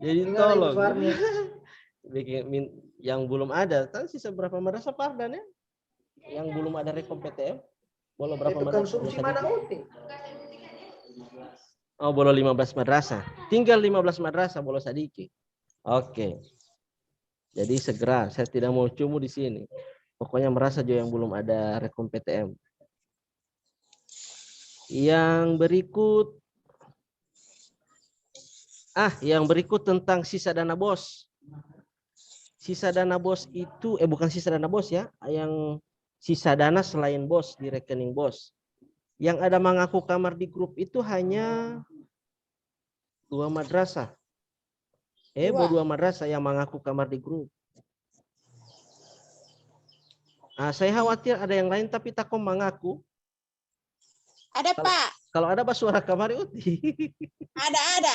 Jadi tolong. Yang belum ada, kan sisa berapa madrasah Pardan ya? Yang belum ada rekom PTM? Boleh berapa madrasah? Konsumsi mana uti? Oh, boleh 15 madrasah. Tinggal 15 madrasah boleh sedikit. Oke. Jadi segera, saya tidak mau cumu di sini. Pokoknya merasa juga yang belum ada rekom PTM. Yang berikut tentang sisa dana bos. Sisa dana bos itu, bukan sisa dana bos ya, yang sisa dana selain bos di rekening bos. Yang ada mengaku kamar di grup itu hanya 2 madrasah. 2 madrasah yang mengaku kamar di grup. Saya khawatir ada yang lain tapi tak mengaku. Ada Pak. Kalau ada suara kamar uti. Ada.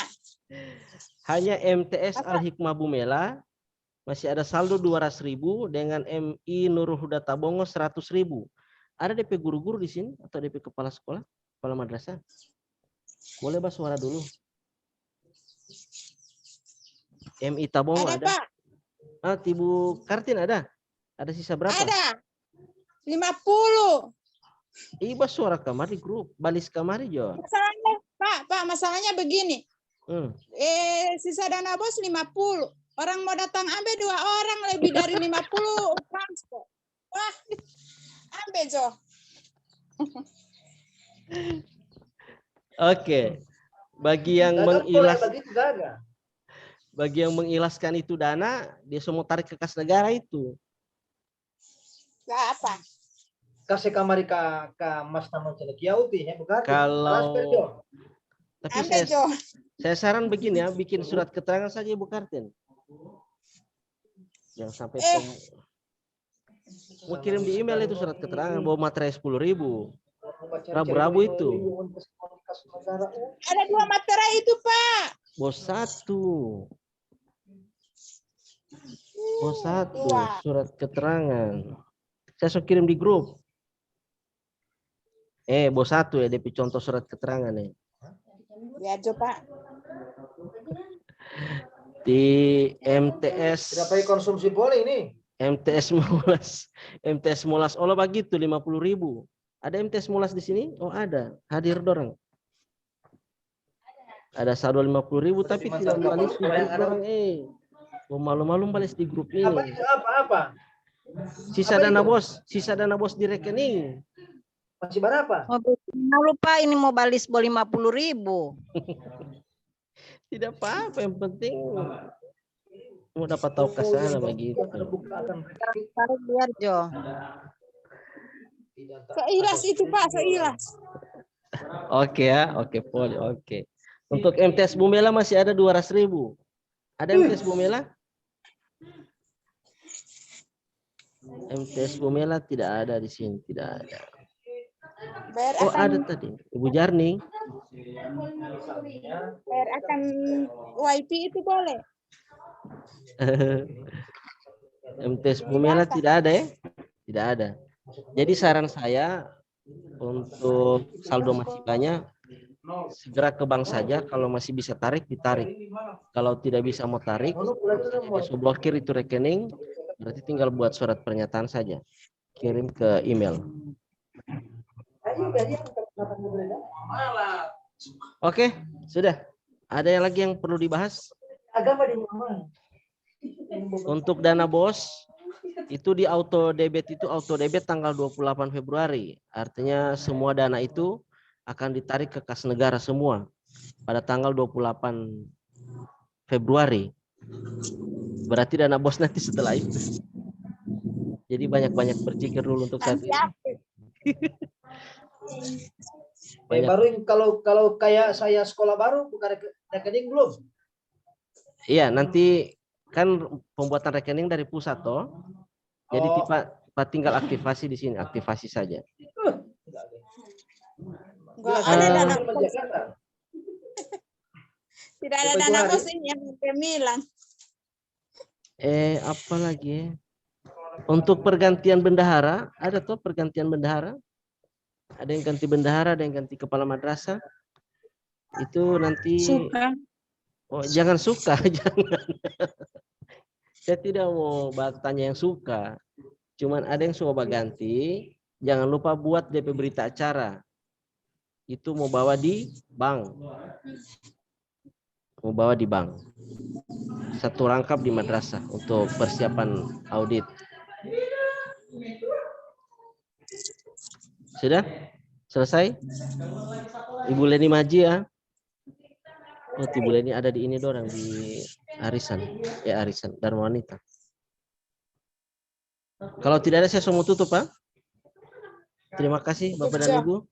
Hanya MTS Al-Hikmah Bumela masih ada saldo 200.000 dengan MI Nurul Huda Tabongo 100.000. Ada DP guru-guru di sini atau DP kepala sekolah, kepala madrasah? Boleh suara dulu. MI Tabongo ada. Pak. Ibu Kartin ada? Ada sisa berapa? Ada. 50. Iba suara kamar di grup, balis kamar jo. Masalahnya, Pak, masalahnya begini. Sisa dana bos 50. Orang mau datang ambil 2 orang lebih dari 50 transport. Wah, ambil jo. Oke. Bagi yang mengilaskan itu dana, dia semua tarik ke kas negara itu. Gak apa? Kasih kamari ke Mas Taman Celekiau ya bukan? Kalau tapi saya saran begini ya, bikin surat keterangan saja Ibu Kartin. Jangan sampai mau kirim di email itu surat keterangan bawa materai 10.000. Rabu-rabu itu. Ada 2 materai itu Pak. Bos 1. Surat keterangan. Saya sudah kirim di grup. Bos 1 ya, DP contoh surat keterangan nih. Ya, Pak. Di MTS. Berapa konsumsi boleh ini? MTS Molas Olah begitu 50.000. Ada MTS Molas di sini? Oh ada, hadir dorang. Ada saldo 50.000 tapi tidak balis di grup dorang. Malu-malu balis di grup ini. Apa? Sisa dana bos di rekening. Masih berapa? Lupa ini mau balis 50.000. Tidak apa-apa, yang penting mau dapat tahu ke sana begitu. Tarik biar Jo. Seilas itu Pak, seilas. Oke ya, oke Poli, oke. Untuk MTS Bumela masih ada 200.000. Ada MTS Bumela? MTS Bumela tidak ada di sini, tidak ada. Ada tadi, Ibu Jarni. Bayar akan WiFi itu boleh. MTS Bumela tidak ada ya? Tidak ada. Jadi saran saya untuk saldo masih banyak, segera ke bank saja. Kalau masih bisa tarik, ditarik. Kalau tidak bisa mau tarik, bisa blokir itu rekening. Berarti tinggal buat surat pernyataan saja. Kirim ke email. Oke, sudah. Ada yang lagi yang perlu dibahas? Untuk dana bos, itu di auto debit tanggal 28 Februari. Artinya semua dana itu akan ditarik ke kas negara semua pada tanggal 28 Februari. Berarti dana bos nanti setelah itu. Jadi banyak-banyak berpikir dulu untuk saat ini. Baru kalau kayak saya sekolah baru buka rekening belum? Iya, nanti kan pembuatan rekening dari pusat toh. Jadi Pak tinggal aktifasi di sini, aktifasi saja. Enggak ada dana bos. Tidak ada dana bos ini yang Milan. Apa lagi? Untuk pergantian bendahara, ada tuh pergantian bendahara. Ada yang ganti bendahara, ada yang ganti kepala madrasah. Itu nanti Suka. Oh, jangan suka, jangan. Saya tidak mau tanya yang suka. Cuman ada yang coba ganti, jangan lupa buat DP berita acara. Itu mau bawa di bank. Mau bawa di bank. Satu rangkap di madrasah untuk persiapan audit. Sudah? Selesai? Ibu Leni Maji ya? Oh, Ibu Leni ada di ini dorang di arisan. Ya, arisan Dharma Wanita. Kalau tidak ada saya mau tutup, Pak. Terima kasih Bapak dan Ibu.